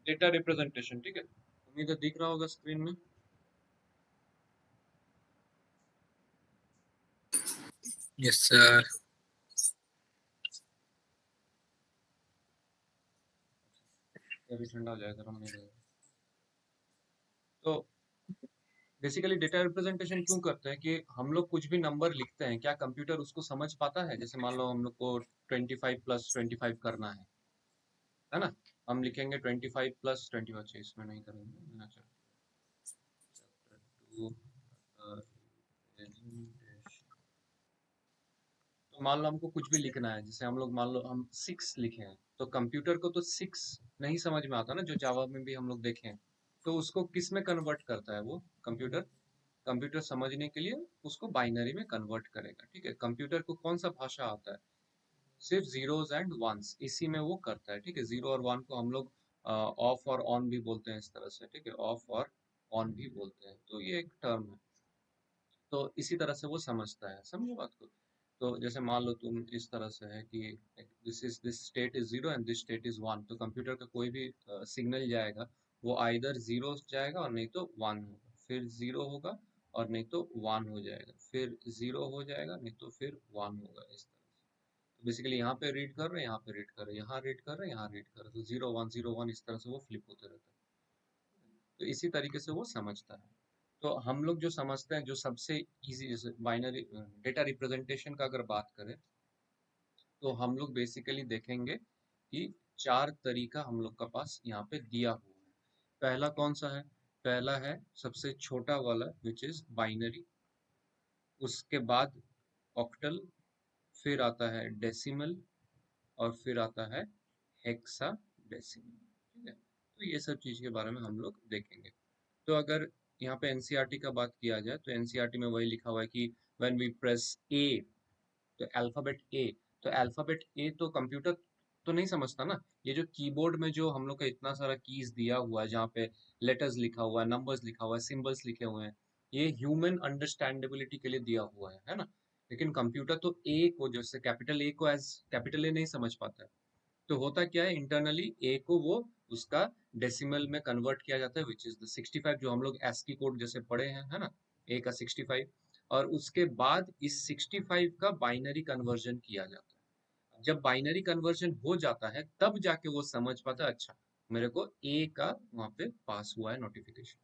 Data representation, ठीक है। उम्मीद है दिख रहा होगा स्क्रीन में। Yes sir. अभी ठंडा हो जाएगा, गर्म नहीं रहेगा। तो बेसिकली डेटा रिप्रेजेंटेशन क्यों करते हैं कि हम लोग कुछ भी नंबर लिखते हैं, क्या कंप्यूटर उसको समझ पाता है? जैसे मान लो हम लोग को 25+25 करना है ना। हम लिखेंगे 25+20, अच्छा इसमें नहीं करेंगे। अच्छा, chapter 2, तो मान लो हमको कुछ भी लिखना है, जैसे हम लोग मान लो हम 6 लिखे हैं, तो कंप्यूटर को तो 6 नहीं समझ में आता ना, जो जावा में भी हम लोग देखे हैं। तो उसको किस में कन्वर्ट करता है वो कंप्यूटर? कंप्यूटर समझने के लिए उसको बाइनरी में कन्वर्ट करेगा, ठीक है। कंप्यूटर को कौन सा भाषा आता है? सिर्फ जीरोस एंड वंस, इसी में वो करता है, ठीक है। जीरो और वन को हम लोग ऑफ और ऑन भी बोलते हैं, इस तरह से, ठीक है। ऑफ और ऑन भी बोलते हैं, तो ये एक टर्म है। तो इसी तरह से वो समझता है, समझो बात को। तो जैसे मान लो तुम इस तरह से है कि this state is zero and this state is one, तो कंप्यूटर का कोई भी सिग्नल जाएगा, वो आइदर जीरो जाएगा और नहीं तो वन होगा, फिर जीरो होगा और नहीं तो वन हो जाएगा, फिर जीरो हो जाएगा, नहीं तो फिर वन होगा, इस तरह से। तो बेसिकली यहाँ पे रीड कर रहे हैं, यहाँ पे रीड कर रहे हैं, यहाँ रीड कर रहे हैं, यहाँ रीड कर रहे हैं, तो जीरो वन इस तरह से वो फ्लिप होते रहता है। तो इसी तरीके से वो समझता है। तो हम लोग जो समझते हैं, जो सबसे इजी, जैसे बाइनरी डेटा रिप्रेजेंटेशन का अगर बात करें, तो हम लोग बेसिकली देखेंगे कि 4 तरीका हम लोग का पास यहाँ पे दिया हुआ है। पहला कौन सा है? पहला है सबसे छोटा वाला, विच इज बाइनरी। उसके बाद ऑक्टल, फिर आता है डेसिमल, और फिर आता है हेक्सा डेसिमल, ठीक है। तो ये सब चीज के बारे में हम लोग देखेंगे। तो अगर यहाँ पे एनसीईआरटी का बात किया जाए, तो एनसीईआरटी में वही लिखा हुआ है कि व्हेन वी प्रेस ए, तो अल्फाबेट ए, तो अल्फाबेट ए तो कंप्यूटर तो नहीं समझता ना। ये जो कीबोर्ड में जो हम लोग का इतना सारा कीज दिया हुआ है, जहाँ पे लेटर्स लिखा हुआ है, नंबर्स लिखा हुआ है, सिंबल्स लिखे हुए हैं, ये ह्यूमन अंडरस्टैंडेबिलिटी के लिए दिया हुआ है ना। लेकिन कंप्यूटर तो ए को, जैसे कैपिटल ए को एज कैपिटल ए नहीं समझ पाता है। तो होता क्या है, इंटरनली ए को वो उसका डेसिमल में कन्वर्ट किया जाता है, विच इज द 65, जो हम लोग एस्की कोड जैसे पढ़े हैं, है ना। ए का 65, और उसके बाद इस 65 का बाइनरी कन्वर्जन किया जाता है। जब बाइनरी कन्वर्जन हो जाता है, तब जाके वो समझ पाता है, अच्छा मेरे को ए का वहां पे पास हुआ है नोटिफिकेशन।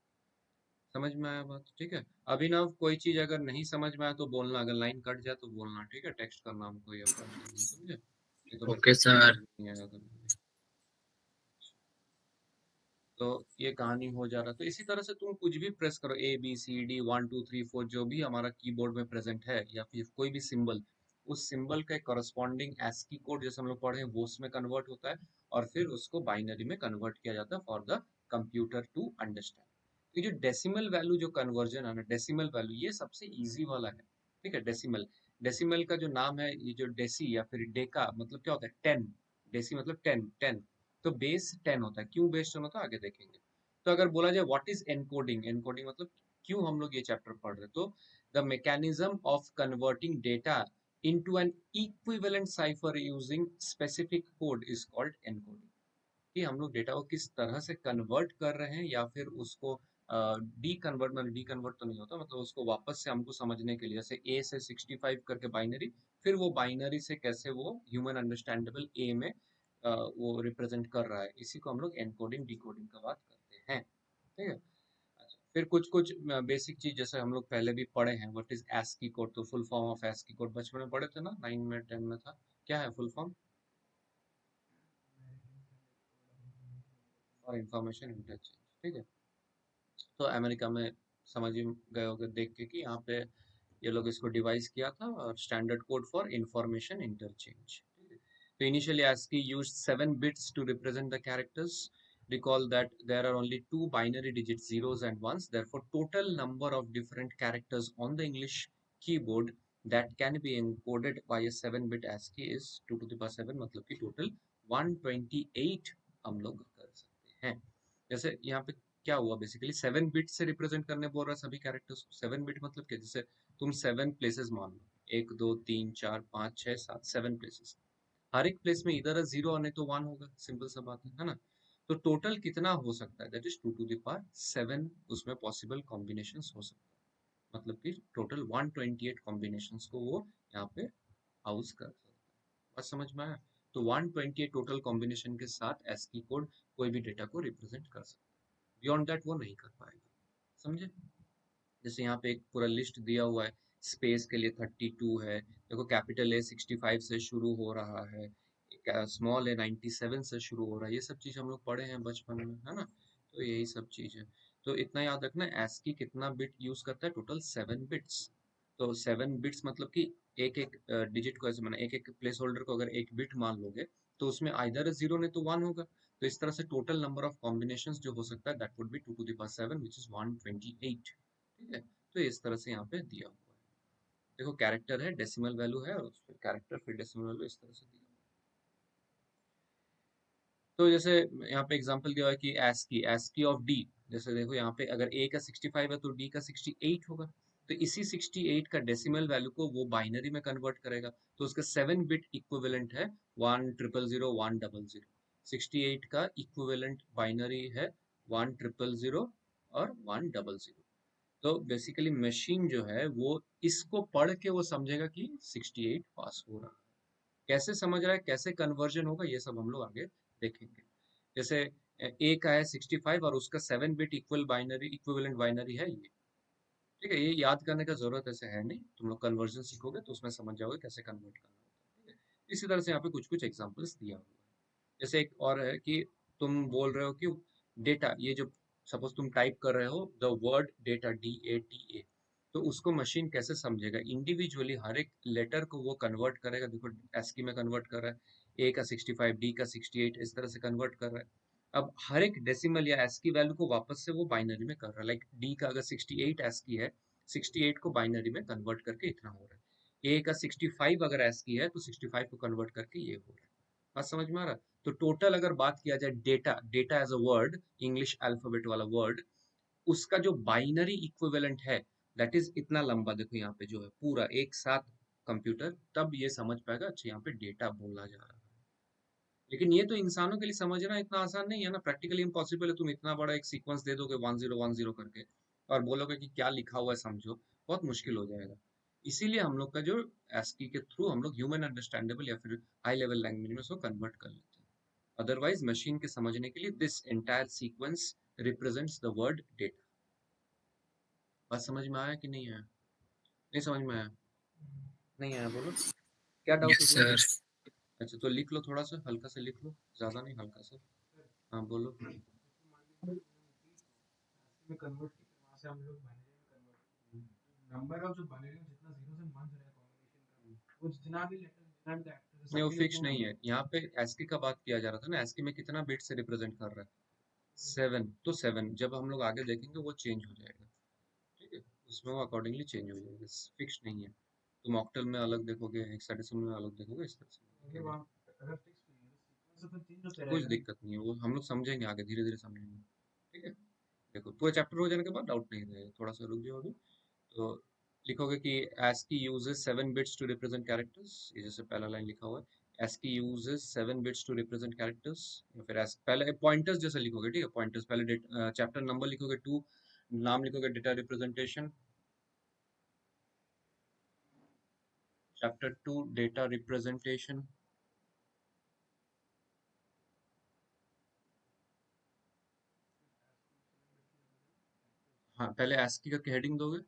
समझ में आया बात, ठीक है। अभिनव, कोई चीज अगर नहीं समझ में आया तो बोलना, अगर लाइन कट जाए तो बोलना, ठीक है। टेक्स्ट करना हमको, या प्रॉब्लम नहीं, समझे? नहीं तो मेरे को ओके समझ सर। नहीं आएगा कभी। तो ये कहानी हो जा रहा, तो इसी तरह से तुम कुछ भी प्रेस करो, ABCD 1 2 3 4, जो भी हमारा कीबोर्ड में प्रेजेंट है, या फिर कोई भी सिंबल, उस सिंबल का करस्पॉन्डिंग ASCII कोड जैसे हम लोग पढ़े हैं, वो उसमें कन्वर्ट होता है, और फिर उसको बाइनरी में कन्वर्ट किया जाता है for the computer to understand. ये जो डेसिमल वैल्यू जो कन्वर्जन है ना, डेसिमल वैल्यू, ये सबसे इजी वाला है, ठीक है। डेसिमल, डेसिमल का जो नाम है, ये जो डेसी या फिर डेका मतलब क्या होता है? 10। डेसी मतलब 10, 10। तो बेस 10 होता है। क्यों बेस 10 होता है, आगे देखेंगे। तो अगर बोला जाए व्हाट इज एनकोडिंग, एनकोडिंग मतलब क्यों हम लोग ये चैप्टर पढ़ रहे हैं, तो the mechanism of converting data into an equivalent cipher using specific code is called encoding. कि हम लोग डेटा को किस तरह से कन्वर्ट कर रहे हैं, या फिर उसको डी कन्वर्ट, मतलब डी कन्वर्ट तो नहीं होता, मतलब उसको वापस से हमको समझने के लिए, जैसे ए से 65 करके बाइनरी, फिर वो बाइनरी से कैसे वो ह्यूमन अंडरस्टैंडेबल ए में वो रिप्रेजेंट कर रहा है, इसी को हम लोग एनकोडिंग डिकोडिंग का बात करते हैं, ठीक है। अच्छा, फिर कुछ कुछ बेसिक चीज जैसे हम लोग पहले भी पढ़े हैं, व्हाट इज ASCII कोड, तो full form of ASCII code बचपन में पढ़े थे ना, 9 में 10 में था। क्या है full form? For information interchange, ठीक है। तो अमेरिका में समझ ही गए होगे देख के कि यहाँ पे ये लोग इसको डिवाइस किया था, और standard code for information interchange. तो initially ASCII used 7 bits to represent the characters. Recall that there are only two binary digits, zeros and ones. Therefore, total number of different characters on the English keyboard that can be encoded by a 7-bit ASCII is 2 to the power 7, मतलब कि total 128 हम लोग कर सकते हैं। जैसे यहाँ पे क्या हुआ, बेसिकली 7 बिट से रिप्रेजेंट करने बोल रहा है सभी कैरेक्टर्स को। 7 बिट मतलब क्या, जैसे तुम 7 प्लेसेस मान लो, 1 2 3 4 5 6 7, 7 प्लेसेस। हर एक प्लेस में इधर है जीरो और नहीं तो वन होगा, सिंपल सा बात है ना। तो टोटल कितना हो सकता है, that is 2 to the power 7 उसमें पॉसिबल कॉम्बिनेशंस हो सकते हैं, मतलब कि टोटल 128 कॉम्बिनेशंस को वो यहाँ पे हाउस कर सकता है। बस समझ में आया? तो 128 टोटल कॉम्बिनेशन के साथ एस्की कोड कोई भी डेटा को रिप्रेजेंट कर सकता है, बियॉन्ड दैट वो नहीं कर पाएगा। समझे? जैसे यहाँ पे एक पूरा लिस्ट दिया हुआ है, स्पेस के लिए 32 है, देखो कैपिटल ए 65 से शुरू हो रहा है, स्मॉल ए 97 से शुरू हो रहा है, ये सब चीज हम लोग पढ़े हैं बचपन में, है ना? तो यही सब चीज है। तो इतना याद रखना, ASCII कितना बिट यूज करता है, टोटल 7 बिट्स। तो 7 बिट्स मतलब कि एक एक डिजिट को ऐसे माना, एक एक प्लेस होल्डर को अगर एक बिट मान लोगे तो उसमें आइदर 0 नहीं तो 1 होगा। तो इस तरह से टोटल नंबर ऑफ कॉम्बिनेशंस जो हो सकता है that would be 2 to the power 7 which is 128। ठीक है? तो इस तरह से यहाँ पे दिया हुआ है। देखो कैरेक्टर है, डेसिमल वैल्यू है, और फिर कैरेक्टर फिर डेसिमल वैल्यू, इस तरह से दिया हुआ है। तो जैसे यहाँ पे एग्जांपल दिया हुआ है कि ASCII ऑफ डी, जैसे देखो यहाँ पे अगर ए का 65 है तो डी का 68 होगा। तो इसी 68 का डेसिमल वैल्यू को वो बाइनरी में कन्वर्ट करेगा, तो उसका 7 बिट इक्विवेलेंट है 1000100। 68 का इक्विवेलेंट बाइनरी है 10000 और 100। तो बेसिकली मशीन जो है वो इसको पढ़ के वो समझेगा कि 68 पास हो रहा है। कैसे समझ रहा है, कैसे कन्वर्जन होगा, ये सब हम लोग आगे देखेंगे। जैसे ए का है 65 और उसका 7 बिट इक्विवेलेंट बाइनरी है ये। ठीक है, ये याद करने का जरूरत ऐसे है नहीं, तुम लोग कन्वर्जन सीखोगे तो उसमें समझ जाओगे कैसे कन्वर्ट करना होता है। ठीक है, इसी तरह से यहाँ पे कुछ कुछ एग्जांपल्स दिया हुआ है। जैसे एक और है कि तुम बोल रहे हो कि डेटा, ये जो सपोज तुम टाइप कर रहे हो द वर्ड डेटा, DATA, तो उसको मशीन कैसे समझेगा, इंडिविजुअली हर एक लेटर को वो कन्वर्ट करेगा। देखो ASCII में कन्वर्ट कर रहा है, ए का 65, डी का 68, इस तरह से कन्वर्ट कर रहा है। अब हर एक डेसिमल या ASCII वैल्यू को वापस से वो बाइनरी में कर रहा है। लाइक डी का अगर 68 ASCII है, 68 को बाइनरी में कन्वर्ट करके इतना हो रहा है। ए का 65 अगर ASCII है तो 65 को कन्वर्ट करके ये हो रहा है। बात समझ में आ रहा है? तो टोटल अगर बात किया जाए data, data as a word, English alphabet वाला वर्ड, उसका जो बाइनरी इक्विवेलेंट है दैट इज इतना लंबा। देखो यहाँ पे जो है पूरा एक साथ, कंप्यूटर तब ये समझ पाएगा अच्छा यहाँ पे डेटा बोला जा रहा है। लेकिन ये तो इंसानों के लिए समझना इतना आसान नहीं है ना, प्रैक्टिकली इम्पॉसिबल है। तुम इतना बड़ा एक सीक्वेंस दे दोगे 1010 करके और बोलोगे कि क्या लिखा हुआ है समझो, बहुत मुश्किल हो जाएगा। इसीलिए हम लोग का जो ASCII के थ्रू हम लोग ह्यूमन अंडरस्टैंडेबल या फिर हाई लेवल लैंग्वेज में उसको कन्वर्ट कर लेते हैं। अदरवाइज मशीन के समझने के लिए this entire sequence represents the word data. बात समझ में आया कि नहीं आया? नहीं समझ में आया? नहीं आया बोलो, क्या डाउट है Yes, बोलो। sir. अच्छा तो लिख लो, थोड़ा सा हल्का से लिख लो, ज्यादा नहीं, हल्का सा। हाँ बोलो। में कन्वर्ट किया वहां से हम लोग बाइनरी में कन्वर्ट, नंबर ऑफ जो बाइनरी में जितना जीरो से मान रहा है कॉम्बिनेशन का, वो जितना भी लेटर जितना भी कैरेक्टर नहीं वो सबके लिए फिक्स वो नहीं है, नंबर यहाँ पे ASCII का बात किया जा रहा था ना। ASCII में कितना बिट से रिप्रेजेंट कर रहा है, 7, तो 7 जब हम लोग आगे देखेंगे वो चेंज हो जाएगा। ठीक है, उसमें वो अकॉर्डिंगली चेंज हो जाएगा, फिक्स नहीं है। तुम ऑक्टल में अलग देखोगे, हेक्साडेसिमल में अलग देखोगे, इस तरह से क्योंकि वहां अगर फिक्स नहीं है सीक्वेंस तो चेंज होते कुछ रहेगा ना। दिक्कत नहीं है, वो हम लोग समझेंगे आगे, धीरे धीरे समझेंगे। ठीक है, देखो पूरा चैप्टर हो जाने के बाद डाउट नहीं रहेगा, थोड़ा सा रुक जाओ अभी। तो लिखोगे कि ASCII uses 7 bits to represent characters, ये जैसे पहला लाइन लिखा हुआ है, ASCII uses 7 bits to represent characters। या फिर पहले पॉइंटर्स जैसे लिखोगे, ठीक है, पॉइंटर्स पहले चैप्टर नंबर लिखोगे 2, नाम लिखोगे data representation, chapter 2 data representation. हाँ पहले ASCII करके हेडिंग दोगे,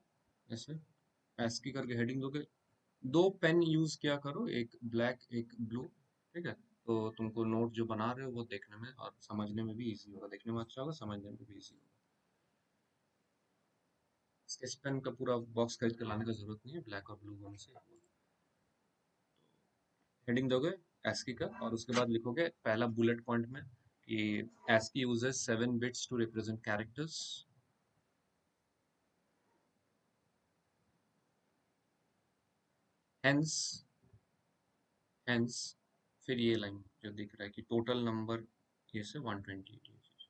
ऐसे ASCII करके हेडिंग दोगे। 2 पेन यूज किया करो, एक ब्लैक एक ब्लू। ठीक है, तो तुमको नोट जो बना रहे हो वो देखने में और समझने में भी इजी होगा, देखने में अच्छा होगा, समझने में भी इजी होगा। स्केच पेन का पूरा बॉक्स खरीद कर लाने का जरूरत नहीं है, ब्लैक और ब्लू वन से। हेडिंग दोगे ASCII का और उसके बाद लिखोगे पहला बुलेट पॉइंट में कि ASCII uses 7 bits to represent characters। Hence, hence, फिर ये लाइन जो दिख रहा है कि टोटल नंबर ये से 128,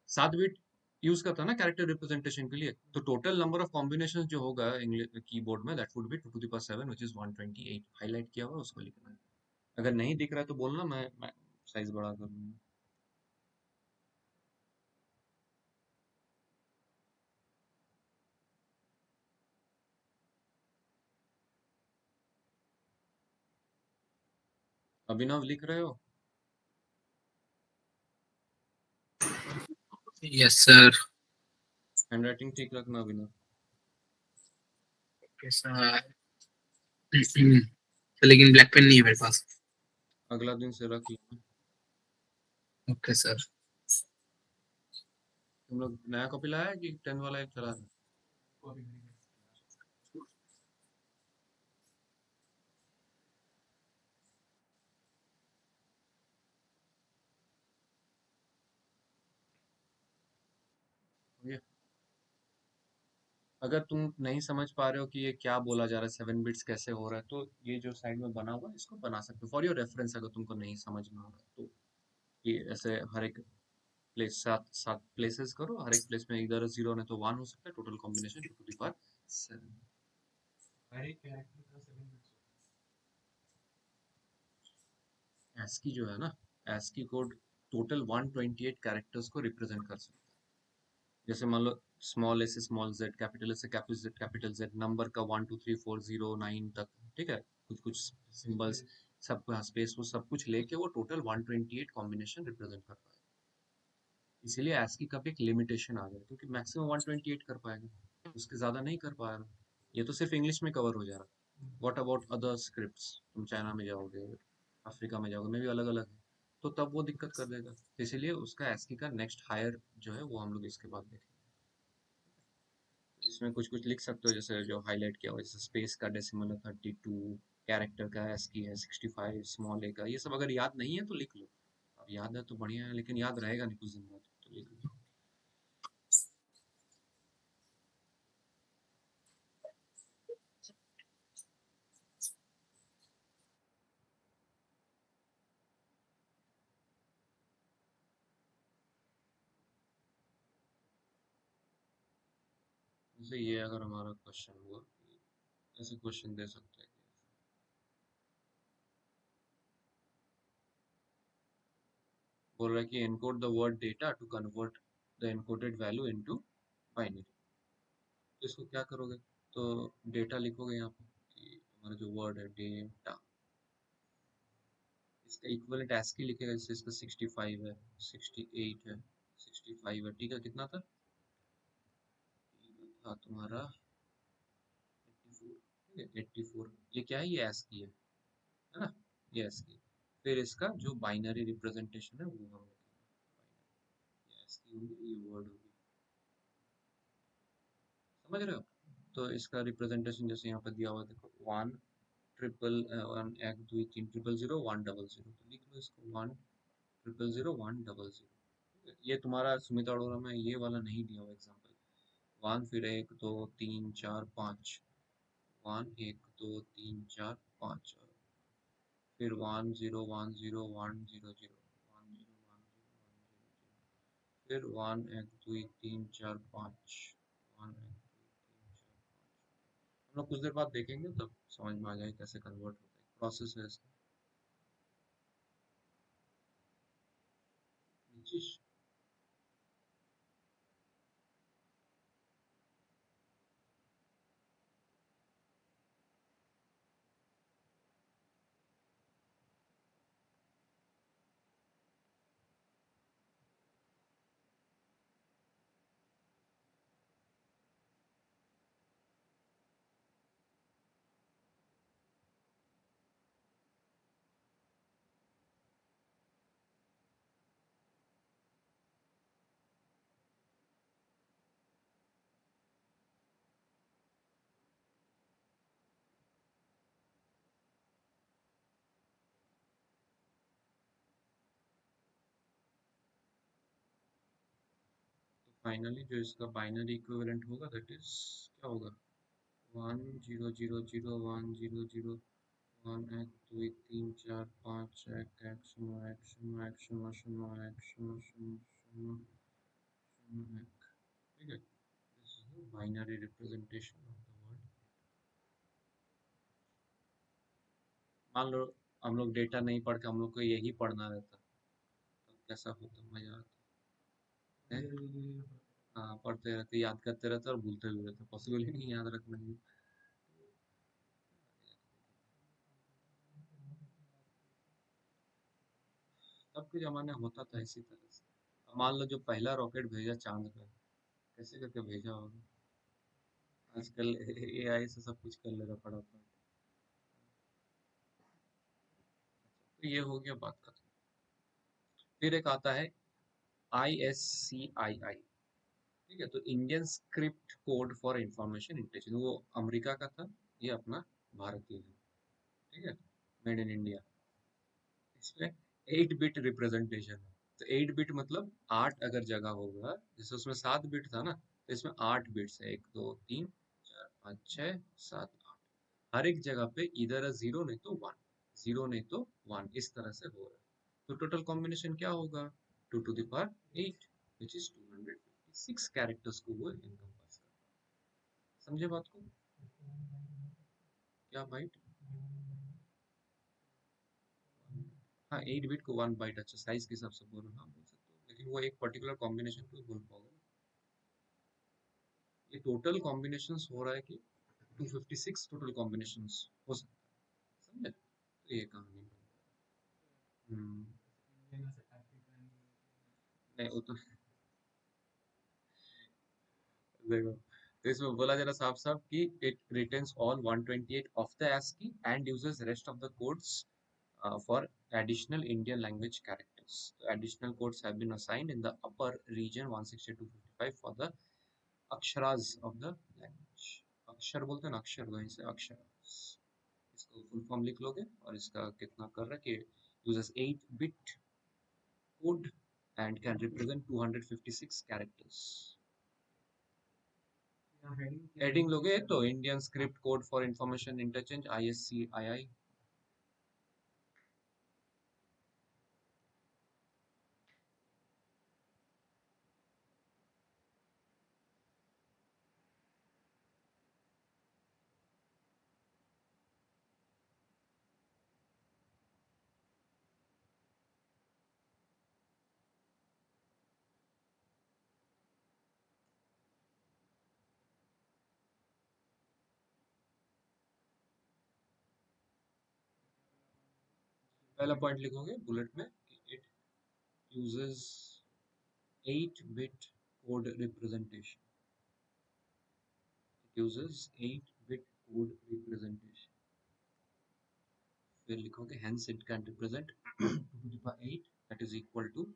7 बिट यूज करता है ना कैरेक्टर रिप्रेजेंटेशन के लिए, तो टोटल नंबर ऑफ कॉम्बिनेशन जो होगा इंग्लिश कीबोर्ड में that would be 2 to the power 7 which is 128। Highlight किया हुआ है उसको लिखना है। अगर नहीं दिख रहा है तो बोलना, मैं साइज बड़ा कर लूंगा। अभिनव लिख रहे हो? Yes, sir. हैंडराइटिंग ठीक रखना अभिनव। Okay, sir. तो लेकिन ब्लैक पेन नहीं है मेरे पास। अगला दिन से रख लेना। Okay sir. तुम लोग नया कॉपी लाया है कि 10 वाला एक चला रहे हो? कॉपी करेंगे। ये अगर तुम नहीं समझ पा रहे हो कि ये क्या बोला जा रहा है, 7 बिट्स कैसे हो रहा है, तो ये जो साइड में बना हुआ है इसको बना सकते हो फॉर योर रेफरेंस। अगर तुमको नहीं समझ में आ रहा है तो ये ऐसे हर एक प्लेस, सात सात प्लेसेस करो, हर एक प्लेस में इधर 0 नहीं तो 1 हो सकता है, total combination 2 to the power 7। हर एक कैरेक्टर का 7 बिट्स ASCII जो है ना, ASCII कोड टोटल 128 कैरेक्टर्स को रिप्रेजेंट कर सकता है। जैसे मान लो स्मॉल ए से स्मॉल जेड, कैपिटल ए से कैपिटल जेड, नंबर का 1 2 3 4 0 9 तक, ठीक है, कुछ कुछ सिंबल्स, सब स्पेस, वो सब कुछ लेके वो टोटल 128 कॉम्बिनेशन रिप्रेजेंट कर पाएगा। इसीलिए ASCII का भी एक लिमिटेशन आ गया, क्योंकि मैक्सिमम 128 कर पाएगा, उसके ज्यादा नहीं कर पाएगा। ये तो सिर्फ इंग्लिश में कवर हो जा रहा है। What about other scripts? तुम चाइना में जाओगे, अफ्रीका में जाओगे, में भी अलग अलग है, तो तब वो दिक्कत कर देगा। इसीलिए उसका ASCII का नेक्स्ट हायर जो है वो हम लोग इसके बाद देखेंगे। इसमें कुछ कुछ लिख सकते हो, जैसे जो हाईलाइट किया हुआ है, जैसे स्पेस का डेसिमल है 32, कैरेक्टर का ASCII है 65, स्मॉल ए का, ये सब अगर याद नहीं है तो लिख लो। अब याद है तो बढ़िया है, लेकिन याद रहेगा नहीं कुछ दिन बाद, तो लिख लो। जैसे ये अगर हमारा क्वेश्चन हुआ, ऐसे क्वेश्चन दे सकते हैं। बोल रहा है कि encode the word data to convert the encoded value into binary. तो इसको क्या करोगे? तो डेटा लिखोगे यहाँ पे कि हमारा जो वर्ड है डेटा, इसका इक्विवेलेंट ASCII लिखेगा, जैसे इसका 65 है, 68 है, 65 है, ठीक है, कितना था? था तुम्हारा 84, ठीक है, 84। ये क्या है? ये ASCII है ना? ये ASCII। फिर इसका जो बाइनरी रिप्रेजेंटेशन है वो हम लिखेंगे। ये ASCII होगी, ये वर्ड होगी, समझ रहे हो? तो इसका रिप्रेजेंटेशन जैसे यहाँ पर दिया हुआ है, देखो, 1 1 1 2 3 0 0 1 0 0, तो लिख लो इसको 1 0 0 1 0 0। ये तुम्हारा सुमित अरोड़ा में ये वाला नहीं दिया हुआ एग्जाम्पल। 1 फिर 1 2 3 4 5, 1 1 2 3 4 5, फिर 1 0 1 0 1 0 1 0 1 0 फिर 1 1 2 3 4 5, 1 1 2 3 4 5। हम लोग कुछ देर बाद देखेंगे, तब समझ में आ जाएगा कैसे कन्वर्ट होता है, प्रोसेस है इसका। नीतीश, तो फाइनली जो इसका बाइनरी इक्विवेलेंट होगा, दैट इज क्या होगा? 1 0 0 0 1 0 0 1 1 2 3 4 5 1 1 0 1 0 1 0 0 1 0 0 0 0 1, ठीक है। This is the binary representation of the word. मान लो हम लोग डेटा नहीं पढ़ के हम लोग को यही पढ़ना रहता, तब कैसा होता, मजा आता है। हाँ, पढ़ते रहते, याद करते रहते और भूलते भी रहते, पॉसिबल ही नहीं याद रखना ये। तब के ज़माने होता था इसी तरह से। अब मान लो जो पहला रॉकेट भेजा चाँद पे, कैसे करके भेजा होगा? आजकल एआई से सब कुछ कर लेगा फटाफट। तो ये हो गया बात खत्म। फिर एक आता है ISCII, ठीक है? तो Indian script code for information intelligence, वो अमेरिका का था, ये अपना भारतीय है, ठीक है? Made in India. इसमें 8 बिट रिप्रेजेंटेशन है। तो 8 बिट मतलब 8 अगर जगह होगा, जैसे उसमें 7 बिट था ना, तो इसमें 8 बिट्स है, 1 2 3 4 5 6 7 8। हर एक जगह पे इधर जीरो नहीं तो वन, जीरो नहीं तो वन, इस तरह से हो रहा है। तो टोटल कॉम्बिनेशन क्या होगा? 2 to the power 8, which is 256 characters को वो एनकम्पास करता है। समझे बात को? क्या बाइट? हाँ, 8 बिट को 1 बाइट, अच्छा साइज के हिसाब से बोल रहा, हाँ बोल सकते हो, लेकिन वो एक पर्टिकुलर कॉम्बिनेशन को बोल पाओगे। ये टोटल कॉम्बिनेशंस हो रहा है कि 256 टोटल कॉम्बिनेशंस हो सकता है, समझे? तो ये कहानी है। इंडियन से अफ्रीकन नहीं वो तो देखो, तो इसमें बोला जा रहा साफ साफ कि it retains all 128 of the ASCII and uses rest of the codes for additional Indian language characters. So additional codes have been assigned in the upper region 16255 for the Akshraj of the language. अक्षर बोलते हैं ना, अक्षर, वहीं से अक्षराज। इसको full form लिख लोगे, और इसका कितना कर रहा है कि uses 8 bit code and can represent 256 characters. या हेडिंग हेडिंग लोगे तो Indian script code for information interchange ISCII। पहला पॉइंट लिखोगे बुलेट में कि it uses 8 bit code representation, it uses 8 bit code representation. फिर लिखोगे hence it can represent 2 to the power 8, that is equal to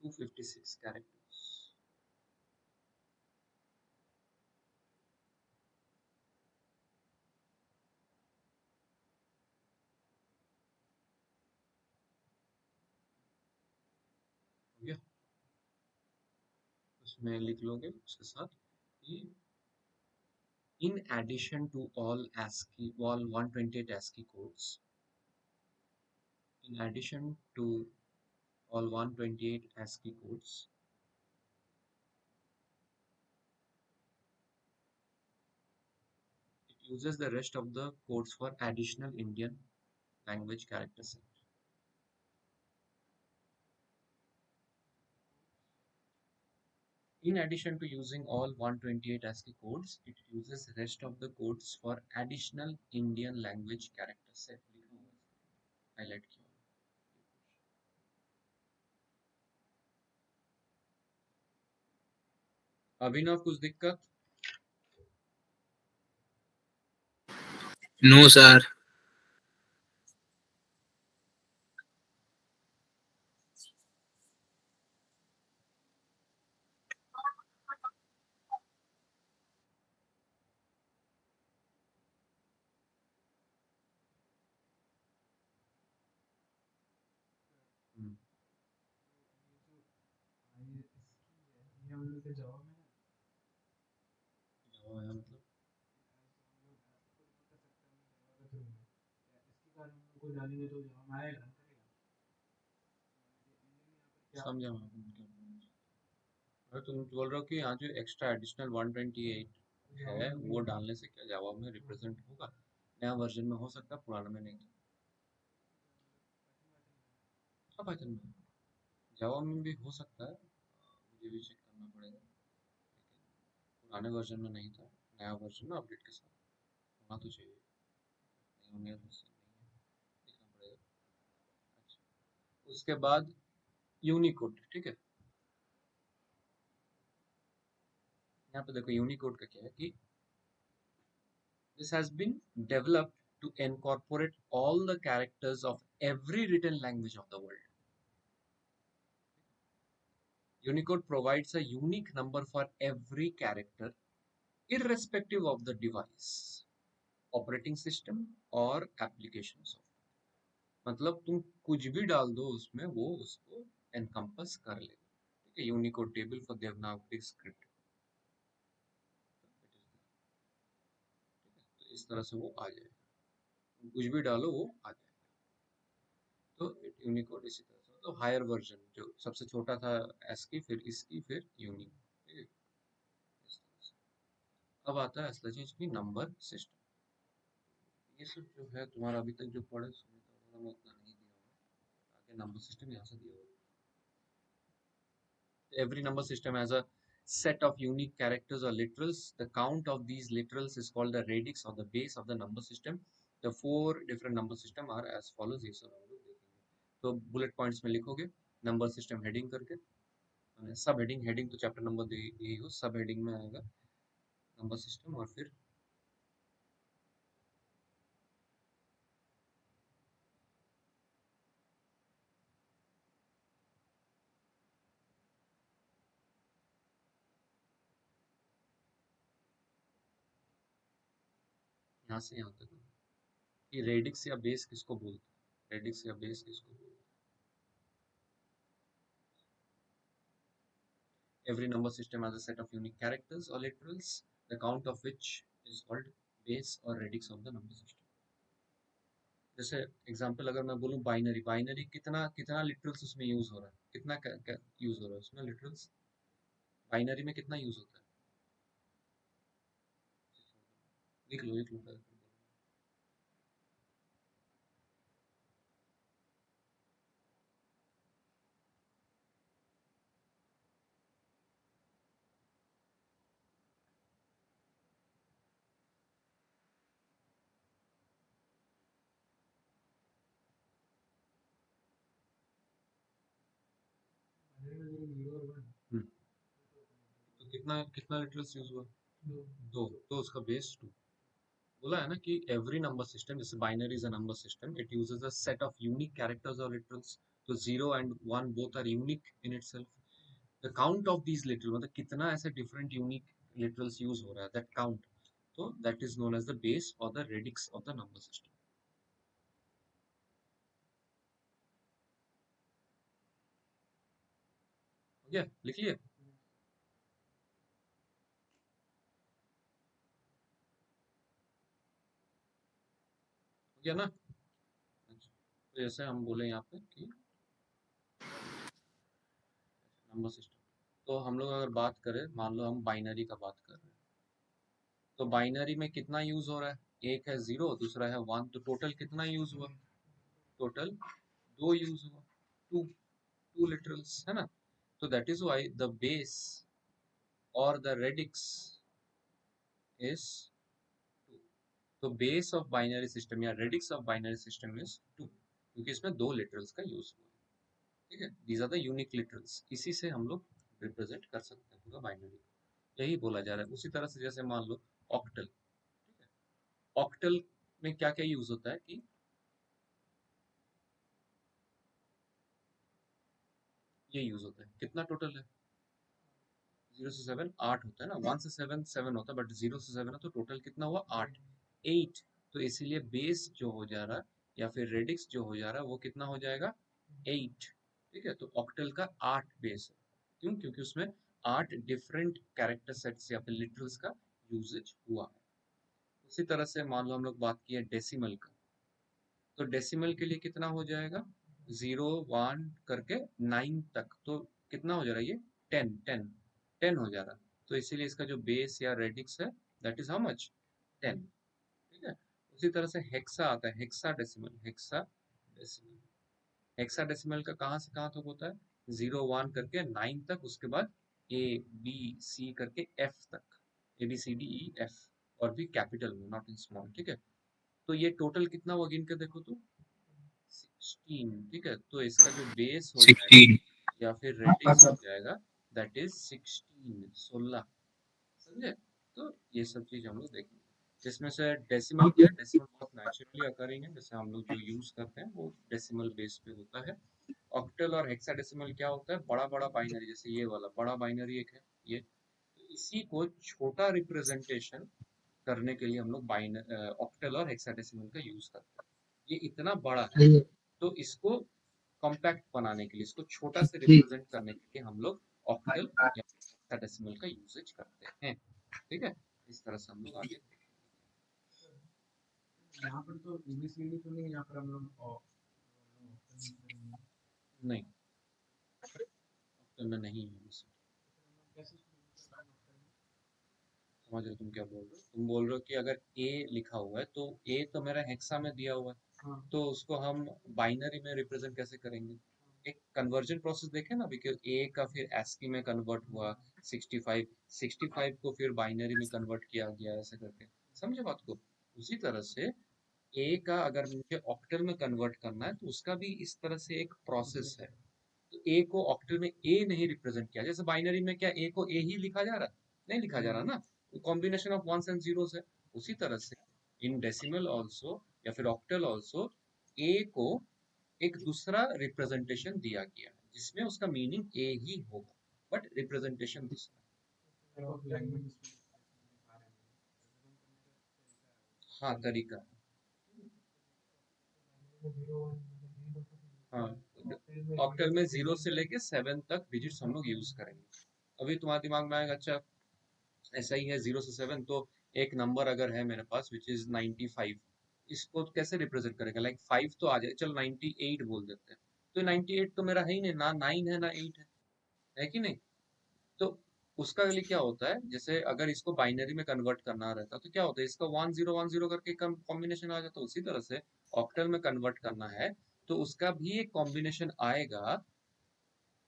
256 characters। हो गया? उसमें लिख लोगे उसके साथ कि in addition to all ASCII, all 128 ASCII codes, in addition to all 128 ASCII codes, it uses the rest of the codes for additional Indian language character set. In addition to using all 128 ASCII codes, it uses rest of the codes for additional Indian language character set. लिखा हुआ है, highlight किया हुआ है। अभिनव कुछ दिक्कत? No, sir. ये हम लोग के जवाब में ना, जवाब है मतलब हम लोग ऐसे कोड कर सकते हैं जवाब के थ्रू में, या इसके कारण हम लोग को जानेंगे तो जवाब आएगा ना, करेगा। इंडियन यहाँ पर क्या समझा मैं क्या बोलना चाहता हूँ। अरे तुम बोल रहे हो कि यहाँ जो एक्स्ट्रा एडिशनल 128 है वो डालने से क्या जवाब में रिप्रेजेंट होगा? नया वर्जन में हो सकता है, पुराने में नहीं था। हाँ पाइथन में जावा में भी हो सकता है, मुझे भी चेक करना पड़ेगा, लेकिन पुराने वर्जन में नहीं था। नया वर्जन में अपडेट के साथ होना तो चाहिए, नहीं होने तो सीन नहीं है, देखना पड़ेगा। अच्छा, उसके बाद यूनिकोड, ठीक है। यहाँ पे देखो यूनिकोड का क्या है कि this has been developed to incorporate all the characters of every written language of the world. Unicode provides a unique number for every character irrespective of the device, operating system और application software. मतलब तुम कुछ भी डाल दो उसमें वो उसको encompass कर लेगा, ठीक है। Unicode table for Devanagari script, तो इस तरह से वो आ जाएगा, कुछ भी डालो वो आ जाएगा। तो यूनिकोड इसी तरह से, तो हायर वर्जन जो सबसे छोटा था एस की, फिर इसकी, फिर यूनिक, ठीक है, इस तरह से। अब आता है एसएलजी की नंबर सिस्टम। ये सब जो है तुम्हारा अभी तक जो पढ़े सुने तो मैं उतना नहीं दिया होगा, आगे नंबर सिस्टम यहाँ से दिया होगा। Every number system has a set of unique characters or literals. The count of these literals is called the radix or the base of the number system. The four different number system are as follows. ये सब हम लोग देखेंगे। तो bullet points में लिखोगे number system heading करके, सब हेडिंग, हेडिंग तो चैप्टर नंबर दी हो, सब हेडिंग में आएगा नंबर सिस्टम, और फिर यहाँ से यहाँ तक कि रेडिक्स या बेस किसको बोलते हैं, रेडिक्स या बेस किसको बोलते हैं। Every number system has a set of unique characters or literals, the count of which is called base or radix of the number system. जैसे एग्जांपल अगर मैं बोलूं बाइनरी, बाइनरी कितना कितना लिटरल्स उसमें यूज हो रहा है, कितना यूज हो रहा है उसमें लिटरल्स, बाइनरी में कितना यूज होता है, लिख लो लिख लो। तो कितना कितना लिटरल्स यूज हुआ, दो, तो उसका बेस 2। बोला है ना कि every number system, जैसे binary is a number system, it uses a set of unique characters or literals. तो 0 and 1 both are unique in itself. The count of these literals, मतलब कितना ऐसे different unique literals use हो रहा है, that count, तो that is known as the base or the radix of the number system. हो गया, लिख लिया। हो गया ना। अच्छा, तो जैसे हम बोले यहाँ पे कि नंबर सिस्टम, तो हम लोग अगर बात करें, मान लो हम बाइनरी का बात कर रहे हैं, तो बाइनरी में कितना यूज हो रहा है, एक है 0, दूसरा है 1, तो टोटल कितना यूज हुआ, टोटल 2 यूज हुआ, 2 2 लिटरल्स है ना। तो that is why the base और द रेडिक्स इज 2। तो बेस ऑफ बाइनरी सिस्टम या radix of binary system is 2, क्योंकि इसमें 2 लिटरल्स का यूज हुआ, ठीक है। These are the unique literals, इसी से हम लोग रिप्रेजेंट कर सकते हैं पूरा बाइनरी, यही बोला जा रहा है। उसी तरह से जैसे मान लो ऑक्टल, ठीक है, ऑक्टल में क्या क्या यूज होता है कि ये यूज होता है, कितना टोटल है, 0 से 7 8 होता है ना, 1 से 7 7 होता है, बट 0 से 7 है तो टोटल कितना हुआ 8 8। तो इसीलिए बेस जो हो जा रहा है या फिर रेडिक्स जो हो जा रहा है वो कितना हो जाएगा 8, ठीक है। तो ऑक्टल का 8 बेस है, क्यों, क्योंकि उसमें 8 डिफरेंट कैरेक्टर सेट्स या फिर लिटरल्स का यूजेज हुआ है। उसी तरह से मान लो हम लोग बात किए डेसिमल का, तो डेसिमल के लिए कितना हो जाएगा 0 1 करके 9 तक, तो कितना हो जा रहा है ये 10 10 10 हो जा रहा है। तो इसीलिए इसका जो बेस या रेडिक्स है दैट इज हाउ मच 10, ठीक है। उसी तरह से हेक्सा आता है, hexa decimal, hexa decimal, hexa decimal का कहाँ से कहाँ तक होता है 0 1 करके 9 तक, उसके बाद ए बी सी करके एफ तक, A B C D E F, और भी कैपिटल में, नॉट इन स्मॉल, ठीक है। तो ये टोटल कितना हुआ गिन के देखो तो 16, ठीक है। तो इसका जो बेस हो जाएगा 16 या फिर रेडिक्स हो जाएगा, दैट इज 16। समझे? तो ये सब चीज हम लोग देखेंगे। जिसमें से डेसिमल क्या है, डेसिमल बहुत नेचुरली अकरिंग है, जैसे हम लोग जो यूज करते हैं वो डेसिमल बेस पे होता है। ऑक्टल और हेक्साडेसिमल क्या होता है, बड़ा बड़ा बाइनरी, जैसे ये वाला बड़ा बाइनरी एक है ये, तो इसी को छोटा रिप्रेजेंटेशन करने के लिए हम लोग ऑक्टल और हेक्साडेसिमल का यूज करते हैं। ये इतना बड़ा है तो इसको कॉम्पैक्ट बनाने के लिए, इसको छोटा से रिप्रेजेंट करने के लिए हम लोग ऑक्टल या हेक्साडेसिमल का यूजेज करते हैं। ठीक है, इस तरह से हम लोग आगे यहाँ पर तो एबीसीडी तो नहीं, यहाँ पर हम लोग नहीं, ऑक्टल में नहीं है इसे। कैसे समझ रहे हो तुम क्या बोल रहे हो? तुम बोल रहे हो कि अगर ए लिखा हुआ है तो ए तो मेरा हेक्सा में दिया हुआ है, हाँ तो उसको हम बाइनरी में रिप्रेजेंट कैसे करेंगे? एक कन्वर्जन प्रोसेस देखे ना, बिकॉज ए का फिर एस्की में कन्वर्ट हुआ 65, 65 को फिर बाइनरी में कन्वर्ट किया गया, ऐसे करके। समझे बात को? उसी तरह से ए का अगर मुझे ऑक्टल में कन्वर्ट करना है तो उसका भी इस तरह से एक प्रोसेस है। तो ए को ऑक्टल में ए नहीं रिप्रेजेंट किया, जैसे बाइनरी में क्या ए को ए ही लिखा जा रहा, नहीं लिखा जा रहा ना, combination of ones and zeros है। उसी तरह से इन डेसिमल आल्सो या फिर ऑक्टल आल्सो ए को एक दूसरा रिप्रेजेंटेशन दिया गया है जिसमें उसका मीनिंग ए ही होगा, बट रिप्रेजेंटेशन दूसरा। लैंग्वेज हाँ, तरीका। हाँ, ऑक्टल में 0 से लेके 7 तक डिजिट्स हम लोग यूज करेंगे। अभी तुम्हारे दिमाग में आएगा, अच्छा ऐसा ही है 0 से 7, तो एक नंबर अगर है मेरे पास विच इज 95, इसको कैसे रिप्रेजेंट करेंगे? लाइक 5 तो आ जाए, चलो 98 बोल देते हैं, तो 98 तो मेरा है ही नहीं, ना 9 है ना 8 है कि नहीं? तो उसका लिए क्या होता है, जैसे अगर इसको बाइनरी में कन्वर्ट करना रहता तो क्या होता है, इसका 1010 करके कॉम्बिनेशन आ जाता। उसी तरह से ऑक्टल में कन्वर्ट करना है तो उसका भी एक कॉम्बिनेशन आएगा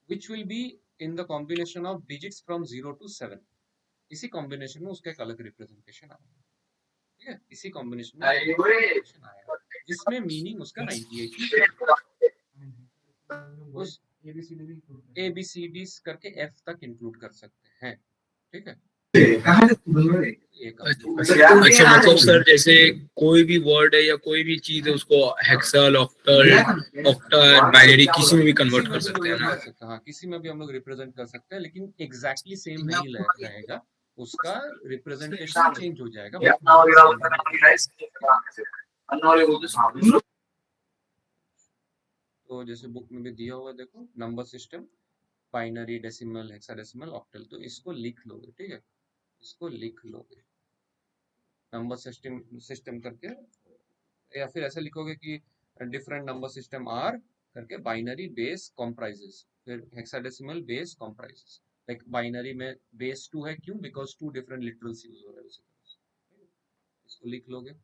which will be in the combination of digits from 0 to 7। इसी कॉम्बिनेशन में उसका एक अलग रिप्रेजेंटेशन आएगा। ठीक है, इसी कॉम्बिनेशन में रिप्रेजेंटेशन आएगा जिसमें मीनिंग उसका 98 उस एबीसीडी भी include ए करेंगे। बी सी डी करके एफ तक इंक्लूड कर सकते हैं। ठीक है, ये अच्छा मतलब सर जैसे कोई भी वर्ड है या कोई भी चीज है उसको हेक्सल ऑक्टल ऑक्टल बाइनरी किसी में भी कन्वर्ट कर सकते हैं ना? कर सकते हैं, हाँ, किसी में भी हम लोग रिप्रेजेंट कर सकते हैं, लेकिन एग्जैक्टली सेम नहीं रहेगा, उसका रिप्रेजेंटेशन चेंज हो जाएगा, बट तो जैसे बुक में भी दिया हुआ है, देखो number system, binary, decimal, hexadecimal, octal, तो इसको लिख लोगे। ठीक है, इसको लिख लोगे नंबर सिस्टम सिस्टम करके, या फिर ऐसे लिखोगे कि डिफरेंट नंबर सिस्टम आर करके बाइनरी बेस कॉम्प्राइजेस, फिर hexadecimal base comprises. Like binary में बेस 2 है, क्यों? बिकॉज 2 डिफरेंट लिटरल्स यूज हो रहे हैं उसी तरह से। इसको लिख लोगे।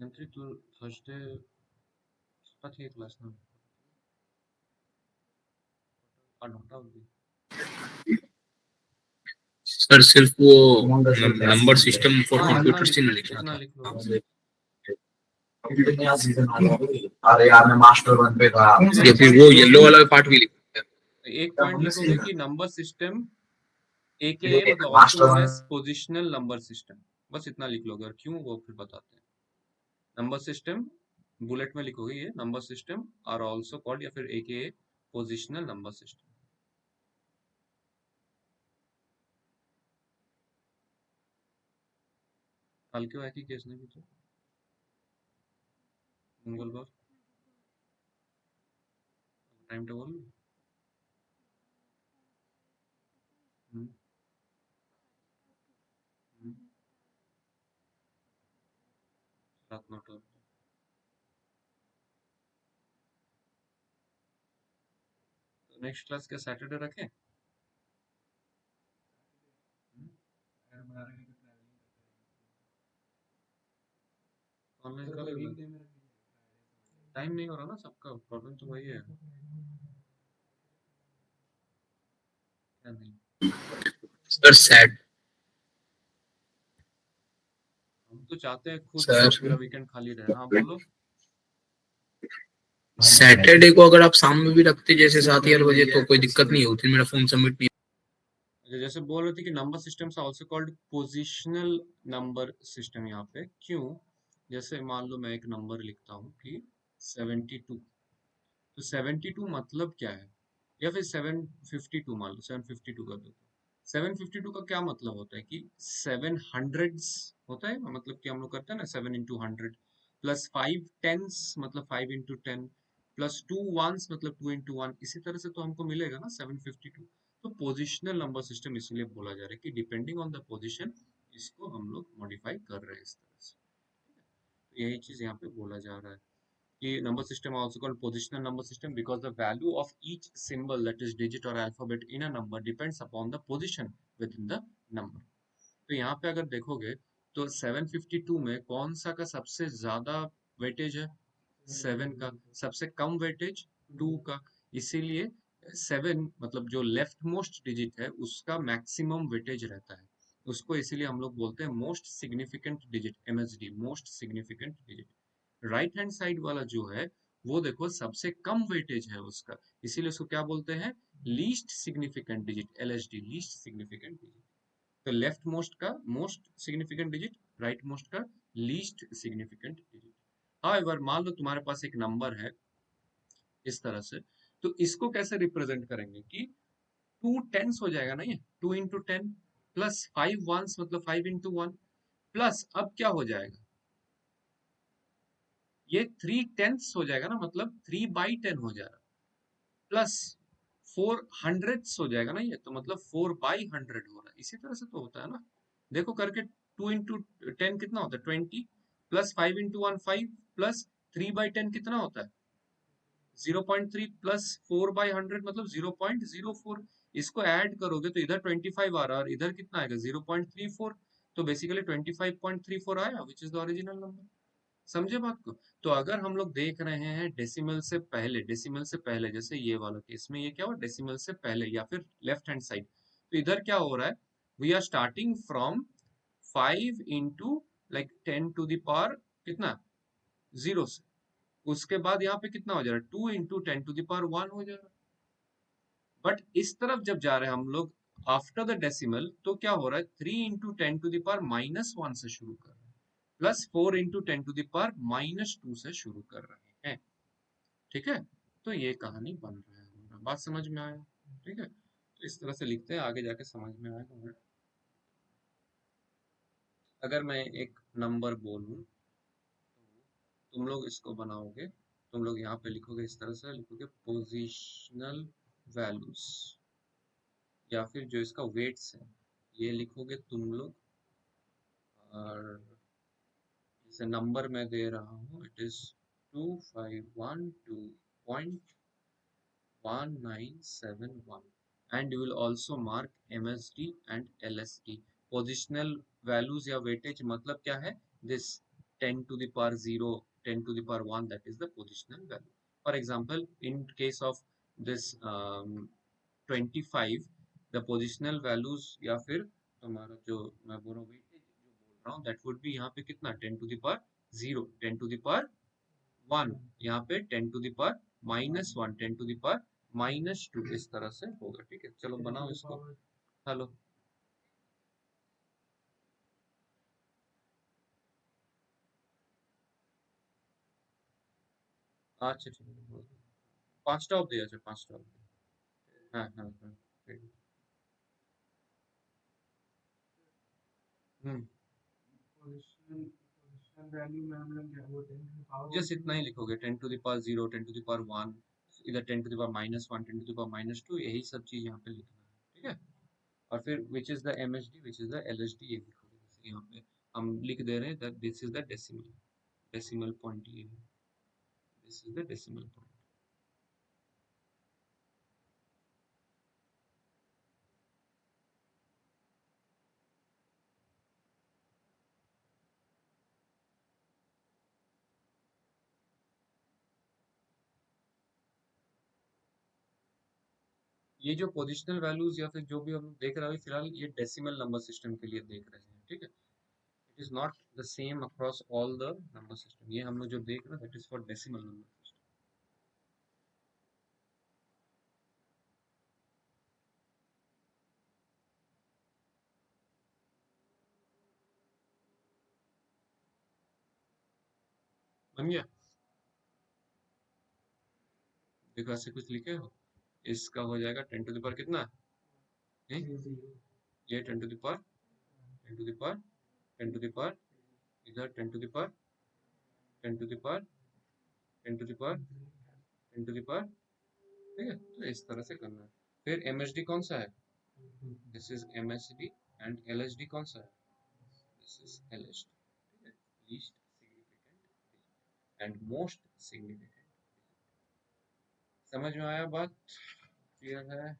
एंट्री टू थर्सडे थी क्लास ना नोटा होगी सर सिर्फ वो नंबर सिस्टम फॉर हाँ कंप्यूटर से नहीं लिखना इतना था। लिख लो अरे यार मैं मास्टर वन पे था। या फिर वो येलो वाला पार्ट भी लिखना एक पॉइंट लिखोगे कि नंबर सिस्टम AKA मतलब also master known one as positional number system, बस इतना लिख लोगे और क्यों वो फिर बताते हैं। नंबर सिस्टम बुलेट में लिखोगे ये number system are also called या फिर AKA पोजिशनल नंबर सिस्टम। कल क्यों आई थी केस नहीं पूछा मंगलवार टाइम टेबल रात नोट नेक्स्ट क्लास क्या सैटरडे रखें अगर बना रहे हैं तो ट्रैवलिंग ऑनलाइन करते कर हैं लेना वीकडे में रख दीजिए टाइम नहीं हो रहा ना सबका प्रॉब्लम तो वही है क्या नहीं सर सैट हम तो चाहते हैं खुद सर मेरा वीकेंड खाली रहे हाँ बोलो सैटरडे को अगर आप शाम में भी रखते जैसे 7 या 8 बजे तो कोई दिक्कत नहीं होती, मेरा फोन सबमिट नहीं। जैसे बोल रहे थे कि नंबर सिस्टम से also called positional number system यहाँ पे क्यों जैसे मान लो मैं एक नंबर लिखता हूँ कि 72 तो 72 मतलब क्या है या फिर 752 मान लो 752 कर दो 752 का क्या मतलब होता है कि 700s होता है मतलब कि हम लोग करते हैं ना 7 into 100 प्लस 5 10s मतलब 5 into 10 प्लस 2 1s मतलब 2 into 1 इसी तरह से तो हमको मिलेगा ना 752 तो पोजिशनल नंबर सिस्टम इसलिए बोला जा रहा है कि डिपेंडिंग ऑन द पोजिशन इसको हम लोग मॉडिफाई कर रहे हैं इस तरह से तो यही चीज यहाँ पे बोला जा रहा है कि number system are also called positional number system because the value of each symbol that is digit or alphabet in a number depends upon the position within the number. तो यहाँ पे अगर देखोगे तो 752 में कौन सा का सबसे ज्यादा वेटेज है 7 का सबसे कम वेटेज 2 का इसीलिए 7 मतलब जो लेफ्ट मोस्ट डिजिट है उसका मैक्सिमम वेटेज रहता है उसको इसीलिए हम लोग बोलते हैं most significant digit MSD most significant digit right hand side वाला जो है वो देखो सबसे कम वेटेज है उसका इसीलिए उसको क्या बोलते हैं least significant digit LSD least significant digit तो लेफ्ट मोस्ट का most significant digit right most का लीस्ट सिग्निफिकेंट डिजिट हाउएवर मान लो तुम्हारे पास एक नंबर है इस तरह से तो इसको कैसे रिप्रेजेंट करेंगे कि 2 10s हो जाएगा ना ये 2 into 10 प्लस 5 1s मतलब 5 into 1 प्लस अब क्या हो जाएगा ये 3 10ths हो जाएगा ना मतलब 3/10 हो जाएगा प्लस 4 hundredths हो जाएगा ना ये तो मतलब 4/100 हो रहा है इसी तरह से तो होता है ना देखो करके 2 into 10 कितना होता है 20 प्लस 5 into 1 5 प्लस 3/10 कितना होता है 0.3 प्लस 4/100 मतलब 0.04 इसको ऐड करोगे तो इधर 25 आ रहा है और इधर कितना आएगा 0.34 तो बेसिकली 25.34 आया which is the original number समझे बात को तो अगर हम लोग देख रहे हैं डेसिमल से पहले जैसे ये वाला केस में ये क्या हुआ डेसिमल से पहले या फिर लेफ्ट हैंड साइड तो इधर क्या हो रहा है we are starting from 5 into like 10 to the power कितना 0 से उसके बाद यहाँ पे कितना हो जा रहा है 2 into 10 to the power 1 हो जा रहा है बट इस तरफ जब जा रहे हैं हम लोग आफ्टर द डेसिमल तो क्या हो रहा है 3 into 10 to the power -1 से शुरू कर रहे हैं plus 4 into 10 to the power -2 से शुरू कर रहे हैं ठीक है तो ये कहानी बन रहा है हमारा बात समझ में आया ठीक है तो इस तरह से लिखते हैं आगे जाके समझ में आएगा अगर मैं एक नंबर बोलूं तो तुम लोग इसको बनाओगे तुम लोग यहाँ पे लिखोगे इस तरह से लिखोगे पोजिशनल वैल्यूज या फिर जो इसका वेट्स है ये लिखोगे तुम लोग और जैसे नंबर मैं दे रहा हूँ it is 2512.1971 and you will also mark MSD and LSD positional values या weightage मतलब क्या है this 10 to the power 0, 10 to the power 1, that is the positional value. For example, in case of this 25, the positional values या फिर तुम्हारा जो मैं बोल रहा हूँ weightage जो बोल रहा हूँ, that would be यहाँ पे कितना 10 to the power 0, 10 to the power 1, यहाँ पे 10 to the power -1, 10 to the power -2, इस तरह से होगा। ठीक है, चलो बनाओ इसको। हेलो, अच्छा ठीक है, 5টা অব্দি আছে, 5টা অব্দি। হ্যাঁ হ্যাঁ হ্যাঁ, ঠিক আছে। হুম, पोजीशनल वैल्यू में हम लोग क्या वो 10 की पावर जस्ट इतना ही लिखोगे, 10 to the power 0, 10 to the power 1, इधर 10 to the power -1, 10 to the power -2, यही सब चीज यहाँ पे लिखना है। ठीक है, और फिर which is the MHD, which is the LHD, ये लिखोगे। जैसे यहाँ पे हम लिख दे रहे हैं that this is the decimal, decimal point ये है, this is the decimal point. ये जो पोजिशनल वैल्यूज या फिर जो भी हम देख रहे हैं फिलहाल, ये डेसिमल नंबर सिस्टम के लिए देख रहे हैं। ठीक है, it is not the same across all the number system. ये हम लोग जो देख रहे हैं that is for decimal number system. बन गया? देखो ऐसे कुछ लिखे हो, इसका हो जाएगा 10 टू द पावर कितना है? ये 10 to the power 10 to the power 10 to the power, इधर 10 to the power 10 to the power 10 to the power 10 to the power. ठीक है, तो इस तरह से करना है। फिर MHD कौन सा है? This is MHD, and LHD कौन सा है? This is LHD। ठीक है, least significant and most significant. समझ में आया बात? क्लियर है?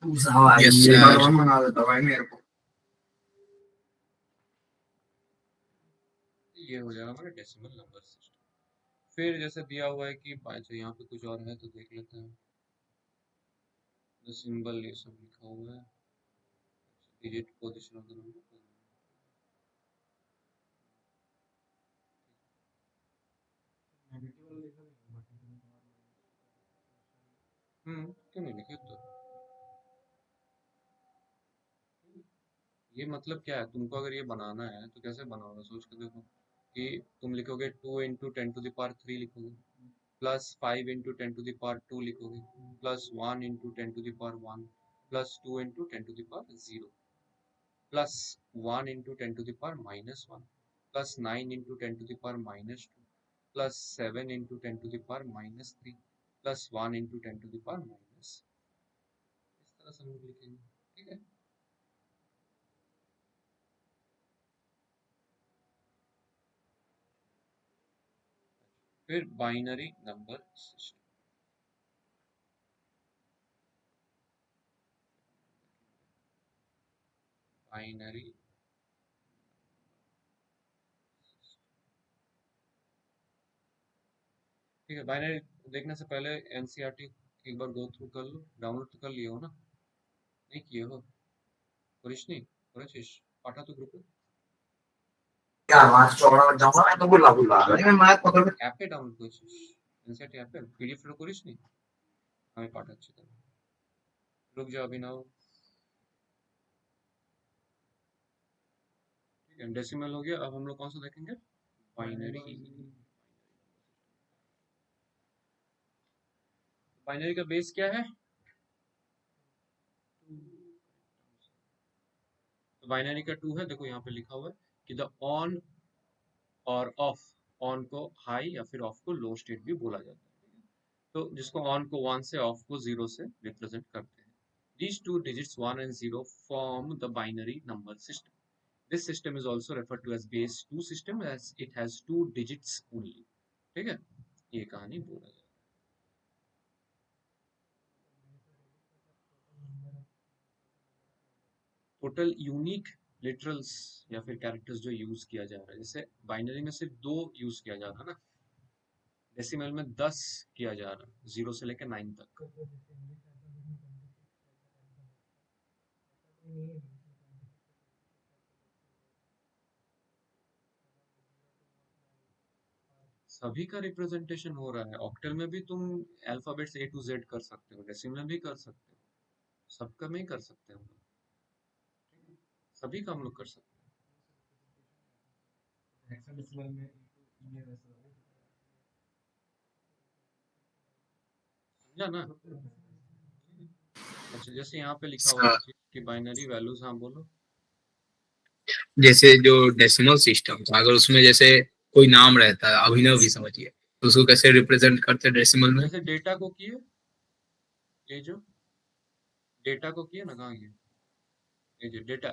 तू साला Yes, ये sir. भगवान मंगा देता भाई मेरे को। ये हो जाएगा हमारा डेसिमल नंबर सिस्टम। फिर जैसे दिया हुआ है कि अच्छा यहाँ पे कुछ और है तो देख लेते हैं। द सिंबल ये सब लिखा हुआ है, digit position of the number. Negative वाला लिखा नहीं बट क्यों नहीं लिखे तो? ये मतलब क्या है, तुमको अगर ये बनाना है तो कैसे बनाओगे, सोच के देखो कि तुम लिखोगे 2 इंटू 10 टू द पावर 3 लिखोगे, plus 5 into 10 to the power 2 लिखोगे, plus 1 into 10 to the power 1, plus 2 into 10 to the power 0, plus 1 into 10 to the power -1, plus 9 into 10 to the power -2, plus 7 into 10 to the power -3, plus 1 into 10 to the power minus. इस तरह से हम लोग लिखेंगे। ठीक है, फिर binary number system. Binary ठीक है, बाइनरी देखने से पहले एनसीईआरटी एक बार गो थ्रू कर लो, डाउनलोड तो कर लिए हो ना? नहीं किए हो? कुछ नहीं कुछ पाठा तो ग्रुप क्या आज चौड़ा मत जाऊंगा मैं तो बुला बुला अरे मैं मैथ पकड़ के ऐप पे डाउनलोड कुछ एनसीईआरटी ऐप पे पीडीएफ लो कुछ नहीं, हमें पाठ अच्छी तरह। रुक जाओ अभी ना हो। ठीक है, डेसिमल हो गया। अब हम लोग कौन सा देखेंगे? बाइनरी। बाइनरी का बेस क्या है? तो बाइनरी का 2 है, देखो यहाँ पे लिखा हुआ है कि द ऑन और ऑफ, ऑन को हाई या फिर ऑफ को लो स्टेट भी बोला जाता है। तो जिसको ऑन को 1 से, ऑफ को 0 से रिप्रेजेंट करते हैं। These two digits 1 and 0 form the binary number system. This system is also referred to as base 2 system as it has 2 digits only. ठीक है, ये कहानी बोला जाए। टोटल यूनिक लिटरल्स या फिर कैरेक्टर्स जो यूज किया जा रहा है, जैसे बाइनरी में सिर्फ 2 यूज किया जा रहा है ना, डेसिमल में 10 किया जा रहा है, 0 से लेकर 9 तक। सभी का रिप्रेजेंटेशन हो रहा है। ऑक्टल में भी तुम अल्फाबेट्स A to Z कर सकते हो, डेसिमल में भी कर सकते हो, सबका में ही कर सकते हो हम लोग, ठीक है? सभी का हम लोग कर सकते हैं। हेक्साडेसिमल में ये वैसा समझा ना? अच्छा, जैसे यहाँ पे लिखा हुआ इसका है कि बाइनरी वैल्यूज, हाँ बोलो। जैसे जो डेसिमल सिस्टम था, अगर उसमें जैसे कोई नाम रहता है, अभिनव भी समझिए, तो उसको कैसे रिप्रेजेंट करते हैं डेसिमल में? जैसे डेटा को किए, ये जो डेटा को किए ना, कहाँ ये जो डेटा,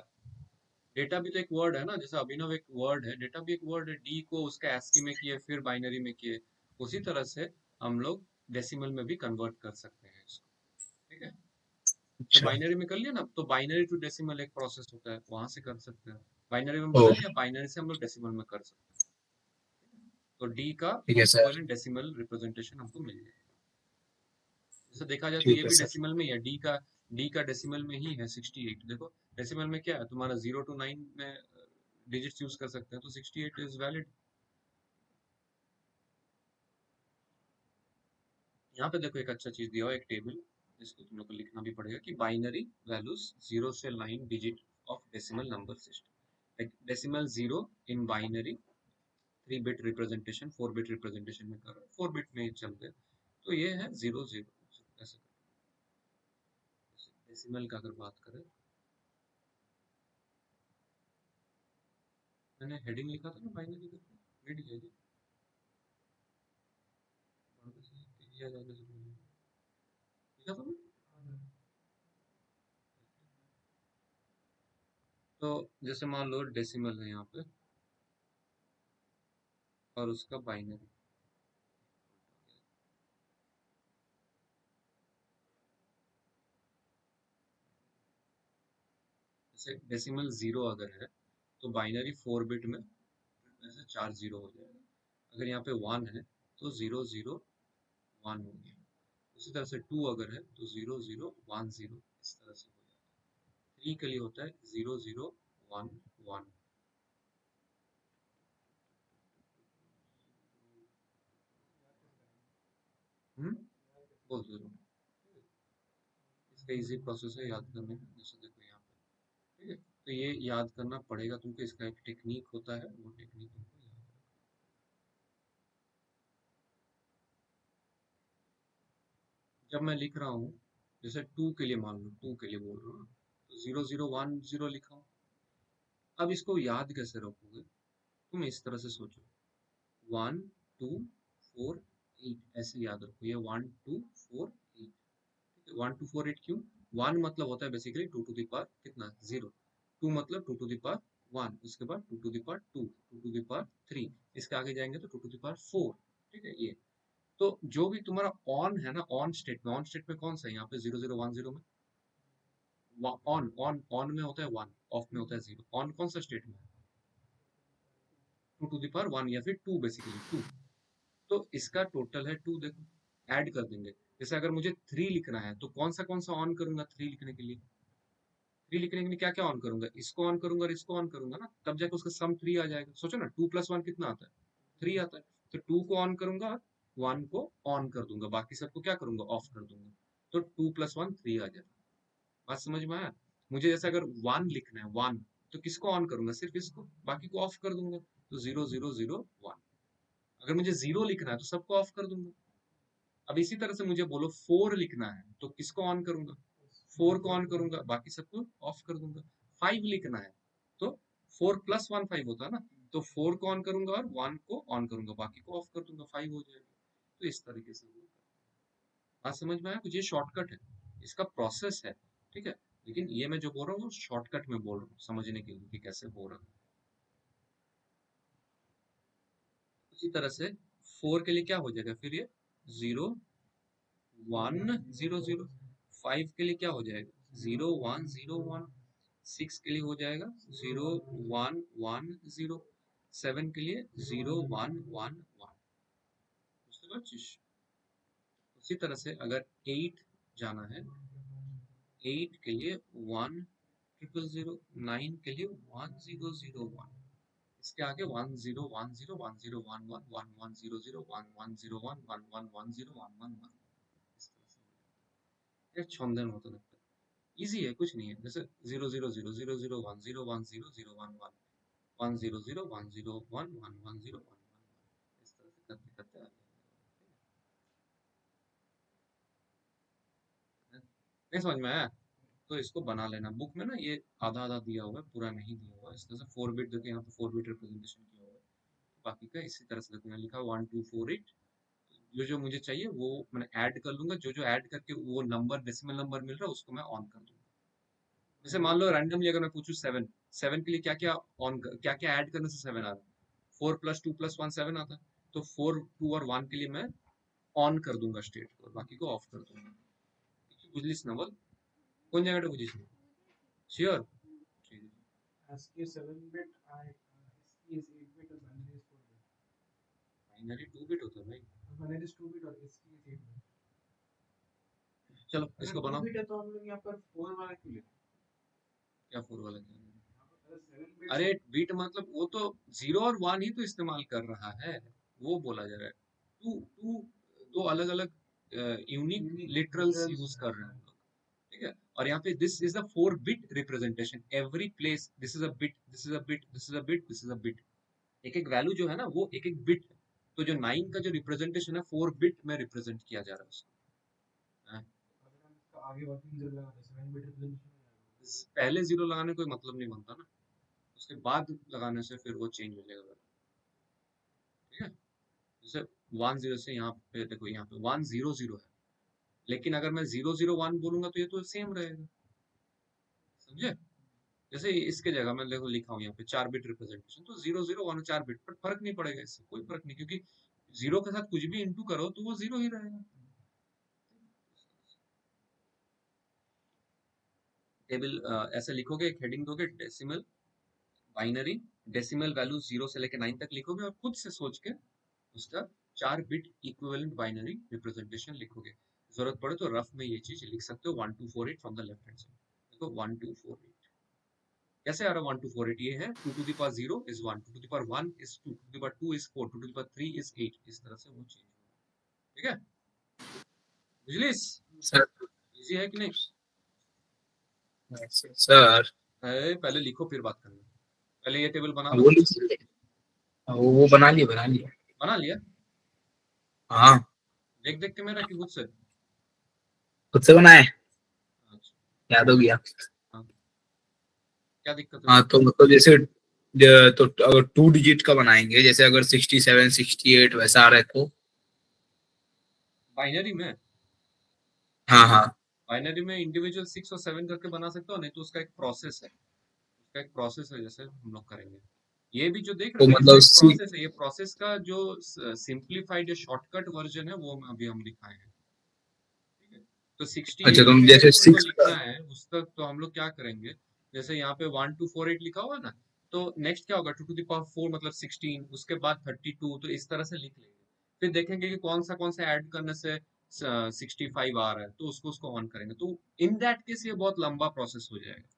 डेटा भी तो एक वर्ड है ना, जैसे अभिनव एक वर्ड है, डेटा भी एक वर्ड है। डी को उसका एस्की में किए, फिर बाइनरी में किए, उसी तरह से हम लोग डेसिमल में भी कन्वर्ट कर सकते हैं इसको, ठीक है? जब अच्छा। बाइनरी में कर लिया ना, तो बाइनरी टू डेसिमल एक प्रोसेस होता है, वहां से कर सकते हैं। बाइनरी में ओ, बदल दिया, बाइनरी से हम लोग डेसिमल में कर सकते हैं। तो डी का ठीक है सर। इक्विवेलेंट डेसिमल रिप्रेजेंटेशन हमको मिल जाएगा। जैसे देखा जाए तो ये ठीक है भी सर। डेसिमल में ही है, डी का डेसिमल में ही है 68। देखो डेसिमल में क्या है, तुम्हारा 0 to 9 में डिजिट्स यूज कर सकते हैं, तो 68 इज वैलिड। यहाँ पे देखो एक अच्छा चीज दिया हुआ है, एक टेबल, जिसको तुम लोग को लिखना भी पड़ेगा कि बाइनरी वैल्यूज 0 से 9 digit of decimal number system. Decimal 0 in binary 3 bit representation 4 bit representation में कर 4 बिट में चल रहे, तो ये है 0 0 ऐसे। डेसिमल का अगर बात करें, मैंने हेडिंग लिखा था ना बाइनरी करके, मिड है जी, लिखा था ना? तो जैसे मान लो डेसिमल है यहाँ पे और उसका बाइनरी, जैसे डेसिमल 0 अगर है तो बाइनरी 4 बिट में ऐसे 4 0 हो जाएगा। अगर यहाँ पे 1 है तो 0 0 1 हो गया। उसी तरह से 2 अगर है तो 0 0 1 0 इस तरह से हो जाता है। 3 के लिए होता है 0 0 1 1। बोल दो, इसका इजी प्रोसेस है याद करने का, जैसे देखो यहाँ पे, ठीक है? तो ये याद करना पड़ेगा तुमको, इसका एक टेक्निक होता है, वो टेक्निक तुमको याद रखना। जब मैं लिख रहा हूँ, जैसे 2 के लिए मान लो, 2 के लिए बोल रहा हूँ, तो 0 0 1 0 लिखा हूँ। अब इसको याद कैसे रखोगे, तुम इस तरह से सोचो, 1 2 4 8 ऐसे याद रखो, ये 1 2 4 8, ठीक है? 1 2 4 8 क्यों? 1 मतलब होता है बेसिकली 2 टू द पावर कितना, 0। 2 मतलब 2 टू द पावर 1, उसके बाद 2 to the power 2, 2 to the power 3, इसके आगे जाएंगे तो 2 टू द पावर 4, ठीक है? ये तो जो भी तुम्हारा ऑन है ना, ऑन स्टेट में कौन सा है यहाँ पे 0 0 1 0 में? ऑन ऑन ऑन में होता है 1, ऑफ में होता है 0। ऑन कौन सा स्टेट में है? 2 टू द पावर 1 या फिर 2, बेसिकली 2। तो इसका टोटल है 2, देखो ऐड कर देंगे। जैसे अगर मुझे 3 लिखना है तो कौन सा ऑन करूंगा 3 लिखने के लिए? 3 लिखने के लिए क्या क्या ऑन करूंगा? इसको ऑन करूंगा और इसको ऑन करूंगा ना, तब जाकर उसका सम 3 आ जाएगा। सोचो ना, 2 + 1 कितना आता है? 3 आता है। तो 2 को ऑन करूंगा और 1 को ऑन कर दूंगा, बाकी सबको क्या करूंगा, ऑफ कर दूंगा। तो 2 + 1 3 आ जाएगा। बात समझ में आया? मुझे जैसे अगर 1 लिखना है, 1, तो किसको ऑन करूंगा? सिर्फ इसको, बाकी को ऑफ कर दूंगा। तो 0 0 0 1। अगर मुझे 0 लिखना है तो सबको ऑफ कर दूंगा। अब इसी तरह से मुझे बोलो 4 लिखना है तो किसको ऑन करूंगा? 4 को ऑन करूंगा, बाकी सबको ऑफ कर दूंगा। 5 लिखना है तो 4 + 1 5 होता है ना, तो 4 को ऑन करूंगा और 1 को ऑन करूंगा, बाकी को ऑफ कर दूंगा, 5 हो जाएगा। तो इस तरीके से होगा। बात समझ में आया? कुछ ये शॉर्टकट है, इसका प्रोसेस है, ठीक है? लेकिन ये मैं जो बोल रहा हूँ शॉर्टकट में बोल रहा हूँ, समझने के लिए कि कैसे हो रहा है। उसी तरह से 4 के लिए क्या हो जाएगा फिर, ये 0 1 0 0। 5 के लिए क्या हो जाएगा, 0 1 0 1। 6 के लिए हो जाएगा 0 1 1 0, 7 के लिए 0 1 1 1। बुझতে পারছিস? उसी तरह से अगर 8 जाना है, 8 के लिए 1 0 0, 9 के लिए 1 0 0 1, इसके आगे 1 0 1 0 1 0 1 1 1 1 0 0 1 1 0 1 1 1 1 0 1 1 1, इस तरह से ये ছন্দের মতো लगता है। इजी है, कुछ नहीं है। जैसे 0 0 0 0 0 1 0 1 0 0 1 1 1 0 0 1 0 1 1 1 0 1 1 1, इस तरह से करते करते आ जाएगा। नहीं समझ में आया? तो इसको बना लेना। बुक में ना ये आधा आधा दिया हुआ है, पूरा नहीं दिया हुआ है। इस तरह से 4 बिट देखिए, यहाँ पे 4 बिट रिप्रेजेंटेशन किया हुआ है। बाकी का इसी तरह से देखो, यहाँ लिखा 1 2 4 8। जो जो मुझे चाहिए वो मैंने ऐड कर लूंगा। जो जो ऐड करके वो नंबर डेसिमल नंबर मिल रहा है उसको मैं ऑन कर दूंगा। जैसे मान लो रैंडमली अगर मैं पूछूं 7, 7 के लिए क्या क्या क्या क्या ऐड करने से 7 आ रहा है? 4 + 2 + 1 7 आता है। तो 4 2 और 1 के लिए मैं ऑन कर दूंगा स्टेट को, बाकी को ऑफ कर दूंगा। बुझलिस ना? बोल কোন জায়গাটা বুঝিস না? শিওর? ঠিক আছে। ASCII is 7 bit, ASCII is 8 bit, and binary is 4 bit. Binary 2 bit होता है भाई। Binary is 2 bit और ASCII is 8 bit. चलो अगर इसको 2 बनाओ। bit है तो हम लोग यहाँ पर 4 वाला क्यों लिखा? क्या 4 वाला क्या? यहाँ पर अगर 7 bit अरे बीट मतलब वो तो 0 और 1 ही तो इस्तेमाल कर रहा है, वो बोला जा रहा है। टू टू दो अलग अलग यूनिक लिटरल्स यूज कर रहे हैं हम लोग, ठीक है। और यहाँ पे this is the 4 bit representation. Every place this is a bit, this is a bit, this is a bit, this is a bit. एक एक वैल्यू जो है ना वो एक एक बिट है। तो जो 9 का जो रिप्रेजेंटेशन है 4 बिट में रिप्रेजेंट किया जा रहा है उसको। हाँ। अगर हम इसका आगे वर्किंग 0 लगा दें 7 bit रिप्रेजेंटेशन हो जाएगा। पहले 0 लगाने कोई मतलब नहीं बनता ना, उसके बाद लगाने से फिर वो चेंज हो जाएगा, ठीक है। जैसे 1 0 से यहाँ पे देखो, यहाँ पे 1 0 0 है, लेकिन अगर मैं 0 0 1 बोलूंगा तो ये तो सेम रहेगा, समझे? जैसे इसके जगह मैं देखो लिखा हूँ यहाँ पे 4 बिट रिप्रेजेंटेशन, तो 0 0 1 4 बिट, पर फर्क नहीं पड़ेगा, इससे कोई फर्क नहीं, क्योंकि 0 के साथ कुछ भी इंटू करो तो वो 0 ही रहेगा। टेबल ऐसे लिखोगे, एक हेडिंग दोगे डेसिमल बाइनरी, डेसिमल वैल्यू 0 से लेकर 9 तक लिखोगे और खुद से सोच के उसका 4 बिट इक्विवेलेंट बाइनरी रिप्रेजेंटेशन लिखोगे। जरूरत पड़े तो रफ में ये चीज लिख सकते हो 1248 from the left hand side. देखो 1248 कैसे आ रहा है? 1248 ये है 2 to the power 0 is 1, 2 to the power 1 is 2, 2 to the power 2 is 4, 2 to the power 3 is 8, इस तरह से वो चेंज होगा, ठीक है। बुझलिस? सर इजी है कि नहीं? सर पहले लिखो फिर बात करना। पहले ये टेबल बना लो। वो लिख वो बना लिया बना लिया? हाँ देख देख के मेरा कि खुद से? खुद से बनाए, अच्छा, याद हो गया। हाँ। क्या दिक्कत है हाँ उसमें? तो मतलब जैसे तो अगर 2 डिजिट का बनाएंगे, जैसे अगर 67 68 वैसा आ रहा है तो बाइनरी में? हाँ हाँ बाइनरी में इंडिविजुअल 6 और 7 करके बना सकते हो, नहीं तो उसका एक प्रोसेस है, उसका एक प्रोसेस है, जैसे हम लोग करेंगे। ये भी जो देख रहे तो हो ना, इसका मतलब एक प्रोसेस है। ये प्रोसेस का जो सिंप्लीफाइड या शॉर्टकट वर्जन है वो अभी हम दिखाए हैं, ठीक है। तो अच्छा 68 तुम पे जैसे जब तुमको 6 लिखना है उस तक तो हम लोग क्या करेंगे, जैसे यहाँ पे 1248 लिखा हुआ है ना, तो नेक्स्ट क्या होगा, 2 to the power 4 मतलब 16, उसके बाद 32, तो इस तरह से लिख लेंगे। फिर देखेंगे कि कौन सा ऐड करने से 65 आ रहा है, तो उसको उसको ऑन करेंगे। तो इन दैट केस ये बहुत लंबा प्रोसेस हो जाएगा।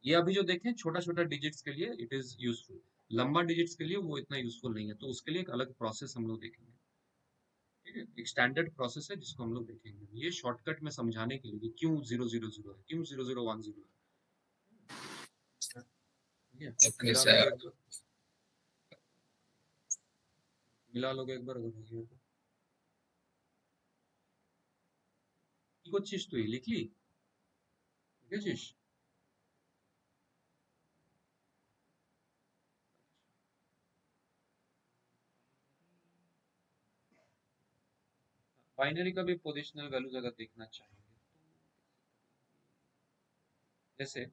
ये अभी जो देखें छोटा छोटा डिजिट्स के लिए इट इज यूजफुल, लंबा डिजिट्स के लिए वो इतना यूजफुल नहीं है, तो उसके लिए एक अलग प्रोसेस हम लोग देखेंगे, ठीक है। एक स्टैंडर्ड प्रोसेस है जिसको हम लोग देखेंगे। ये शॉर्टकट में समझाने के लिए कि क्यों 0 0 0 है, क्यों 0 0 1 0 है, ठीक है। ओके मिला लोगे सर। एक बार, मिला लोगे एक बार अगर हो गया तो। কি করছিস তুই? লিখলি? লিখেছিস? बाइनरी का भी पोजिशनल वैल्यूज अगर देखना चाहेंगे, जैसे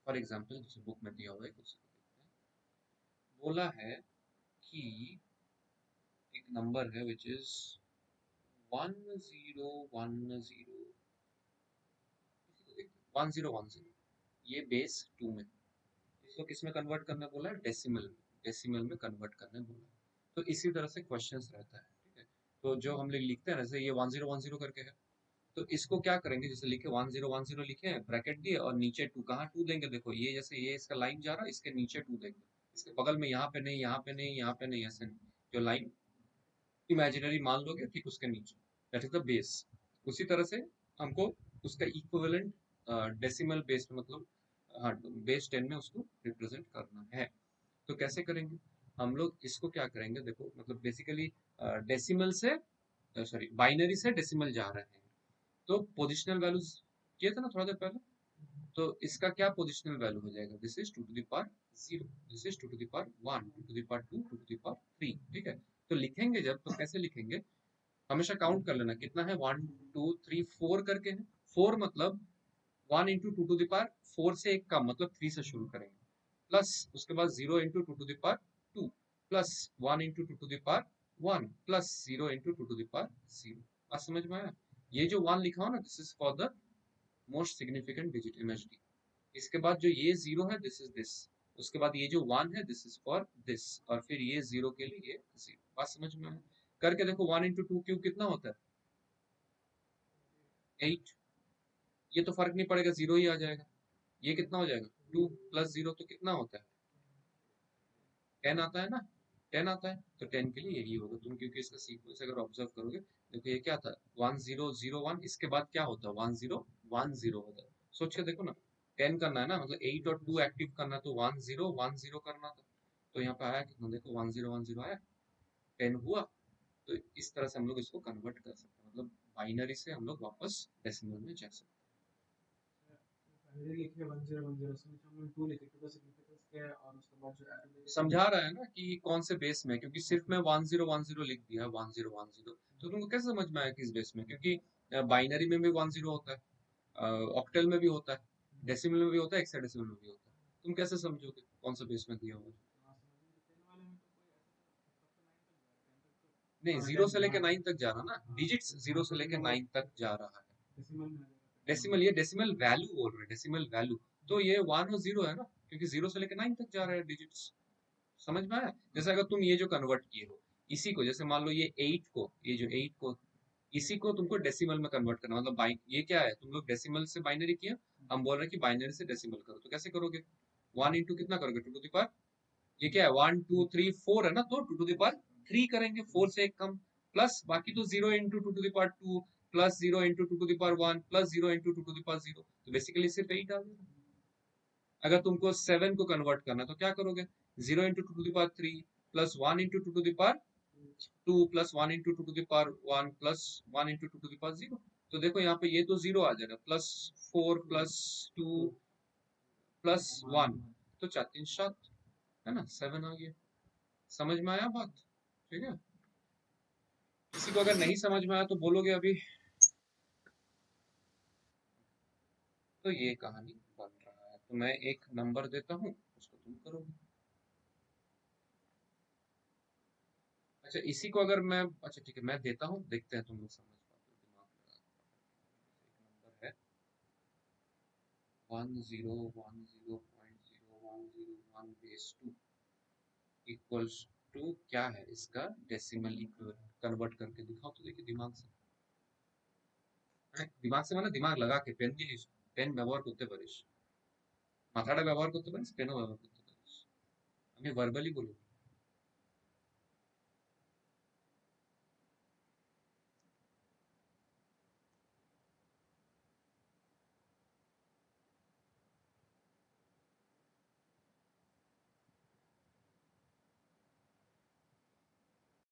फॉर एग्जांपल जैसे बुक में दिया हुआ है कुछ बोला है कि एक नंबर है विच इज 1010 1010, ये बेस 2 में, इसको किस में कन्वर्ट करने बोला है, डेसिमल में कन्वर्ट करने बोला है। तो इसी तरह से क्वेश्चंस रहता है, ठीक है। तो जो हम लोग लिखते हैं जैसे ये 1010 करके है, तो इसको क्या करेंगे, जैसे लिखे 1010 लिखे हैं, ब्रैकेट दिए और नीचे 2, कहाँ 2 देंगे, देखो ये जैसे ये इसका लाइन जा रहा है, इसके नीचे 2 देंगे, इसके बगल में यहाँ पे नहीं, यहाँ पे नहीं, यहाँ पे नहीं, ऐसे नहीं, जो लाइन इमेजिनरी मान लोगे ठीक उसके नीचे, दैट इज द बेस। उसी तरह से हमको उसका इक्विवेलेंट डेसिमल बेस में, मतलब हाँ, बेस 10 में उसको रिप्रेजेंट करना है। तो कैसे करेंगे हम लोग, इसको क्या करेंगे, देखो मतलब बेसिकली डेसिमल से, सॉरी बाइनरी से डेसिमल जा रहे हैं, तो पोजिशनल वैल्यूज किया था ना थोड़ा देर पहले, तो इसका क्या पोजिशनल वैल्यू हो जाएगा, this is 2 to the power 0, this is 2 to the power 1, 2 to the power 2, 2 to the power 3, ठीक है। तो लिखेंगे जब, तो कैसे लिखेंगे, हमेशा काउंट कर लेना कितना है, 1 2 3 4 करके है, 4 मतलब 1 इंटू 2 to the power 4 से एक कम, मतलब 3 से शुरू करेंगे, प्लस उसके बाद 0 into 2 to the power 2, plus 1 into 2 to the power 1, plus 0 into 2 to the power 0। बात समझ में आया? ये जो 1 लिखा हो ना, this is for the most significant digit imagery. इसके बाद जो ये 0 है, दिस इज दिस, उसके बाद ये जो 1 है, दिस इज फॉर दिस, और फिर ये 0 के लिए ये 0। बात समझ में आया? करके देखो 1 इंटू 2 क्यूब कितना होता है, 8। ये तो फर्क नहीं पड़ेगा, 0 ही आ जाएगा। ये कितना हो जाएगा, 2 प्लस 0 तो कितना होता है, 10 आता है ना, 10 आता है, तो 10 के लिए यही होगा। तुम क्योंकि इसका सीक्वेंस अगर ऑब्जर्व करोगे, देखो ये क्या था, 1 0 0 1, इसके बाद क्या होता है, 1 0 1 0 होता है। सोच के देखो ना, 10 करना है ना, मतलब 8 और 2 एक्टिव करना, तो 1 0 1 0 करना था, तो यहाँ पे आया कितना, देखो 1 0 1 0 आया, 10 हुआ। तो इस तरह से हम लोग इसको कन्वर्ट कर सकते हैं, मतलब बाइनरी से हम लोग वापस डेसिमल में जा सकते हैं। पहले लिखे 1010 उसमें हम लोग 2 लिखे, 2 का सिग्निफिकेंस क्या है, और उसके बाद जो एरो देंगे समझा रहा है ना कि कौन से बेस में, क्योंकि सिर्फ मैं 1010 लिख दिया 1010, तो तुमको कैसे समझ में आया किस बेस में, क्योंकि बाइनरी में भी 10 होता है, ऑक्टल में भी होता है, डेसिमल में भी होता है, हेक्साडेसिमल में भी होता है। तुम कैसे समझोगे कौन सा बेस में दिया हुआ है? हाँ, समझ लीजिए 10 वाले में तो कोई ऐसा तो 9 तक जा रहा है, 10 तक तो नहीं, हाँ, 0 से 10 लेके हाँ 9 तक जा रहा ना, हाँ, डिजिट्स 0 से लेके 9 तक जा रहा है। डेसिमल में आ जाएगा, 10 डेसिमल, ये डेसिमल वैल्यू बोल रहे हैं, डेसिमल वैल्यू, तो ये 1 और 0 है ना, क्योंकि 0 से लेके 9 तक जा रहा है डिजिट्स। समझ में आया? जैसे अगर तुम ये जो कन्वर्ट किए हो, इसी को जैसे मान लो ये 8 को, ये जो 8 को, इसी को तुमको डेसिमल में कन्वर्ट करना, मतलब ये क्या है, तुम लोग डेसिमल से बाइनरी किया, हम बोल रहे हैं कि बाइनरी से डेसिमल करो, तो कैसे करोगे, 1 इंटू कितना करोगे, 2 टू द पावर, ये क्या है 1 2 3 4 है ना, तो 2 टू द पावर 3 करेंगे, 4 से एक कम, प्लस बाकी तो 0 into 2 to the power 2, plus 0 into 2 to the power 1, plus 0 into 2 to the power 0, तो बेसिकली सिर्फ 8 आ गया। अगर तुमको 7 को कन्वर्ट करना तो क्या करोगे, 0 into 2 to the power 3, plus 1 into 2 to the power 2, plus 1 into 2 to the power 1, plus 1 into 2 to the power 0। तो देखो यहाँ पे ये तो 0 आ जाएगा, प्लस 4 प्लस 2 प्लस 1, तो 4 3 7 है ना, 7 आ गया। समझ में आया बात? ठीक है। किसी को अगर नहीं समझ में आया तो बोलोगे अभी। तो ये कहानी बन रहा है, तो मैं एक नंबर देता हूँ, उसको तुम करोगे। अच्छा, इसी को अगर मैं, अच्छा ठीक है मैं देता हूँ, देखते हैं तुम लोग समझ पाते हो, दिमाग लगा। एक नंबर है 1010.0101 बेस 2 इक्वल्स टू क्या है, इसका डेसिमल इक्विवेलेंट कन्वर्ट करके दिखाओ तो, देखिए दिमाग से, दिमाग से माने दिमाग लगा के, पेन দিয়ে পেন ব্যবহার করতে পারিস, মাথাটা ব্যবহার করতে পারিস, পেনও ব্যবহার করতে পারিস, আমি ভার্বালি বলবো।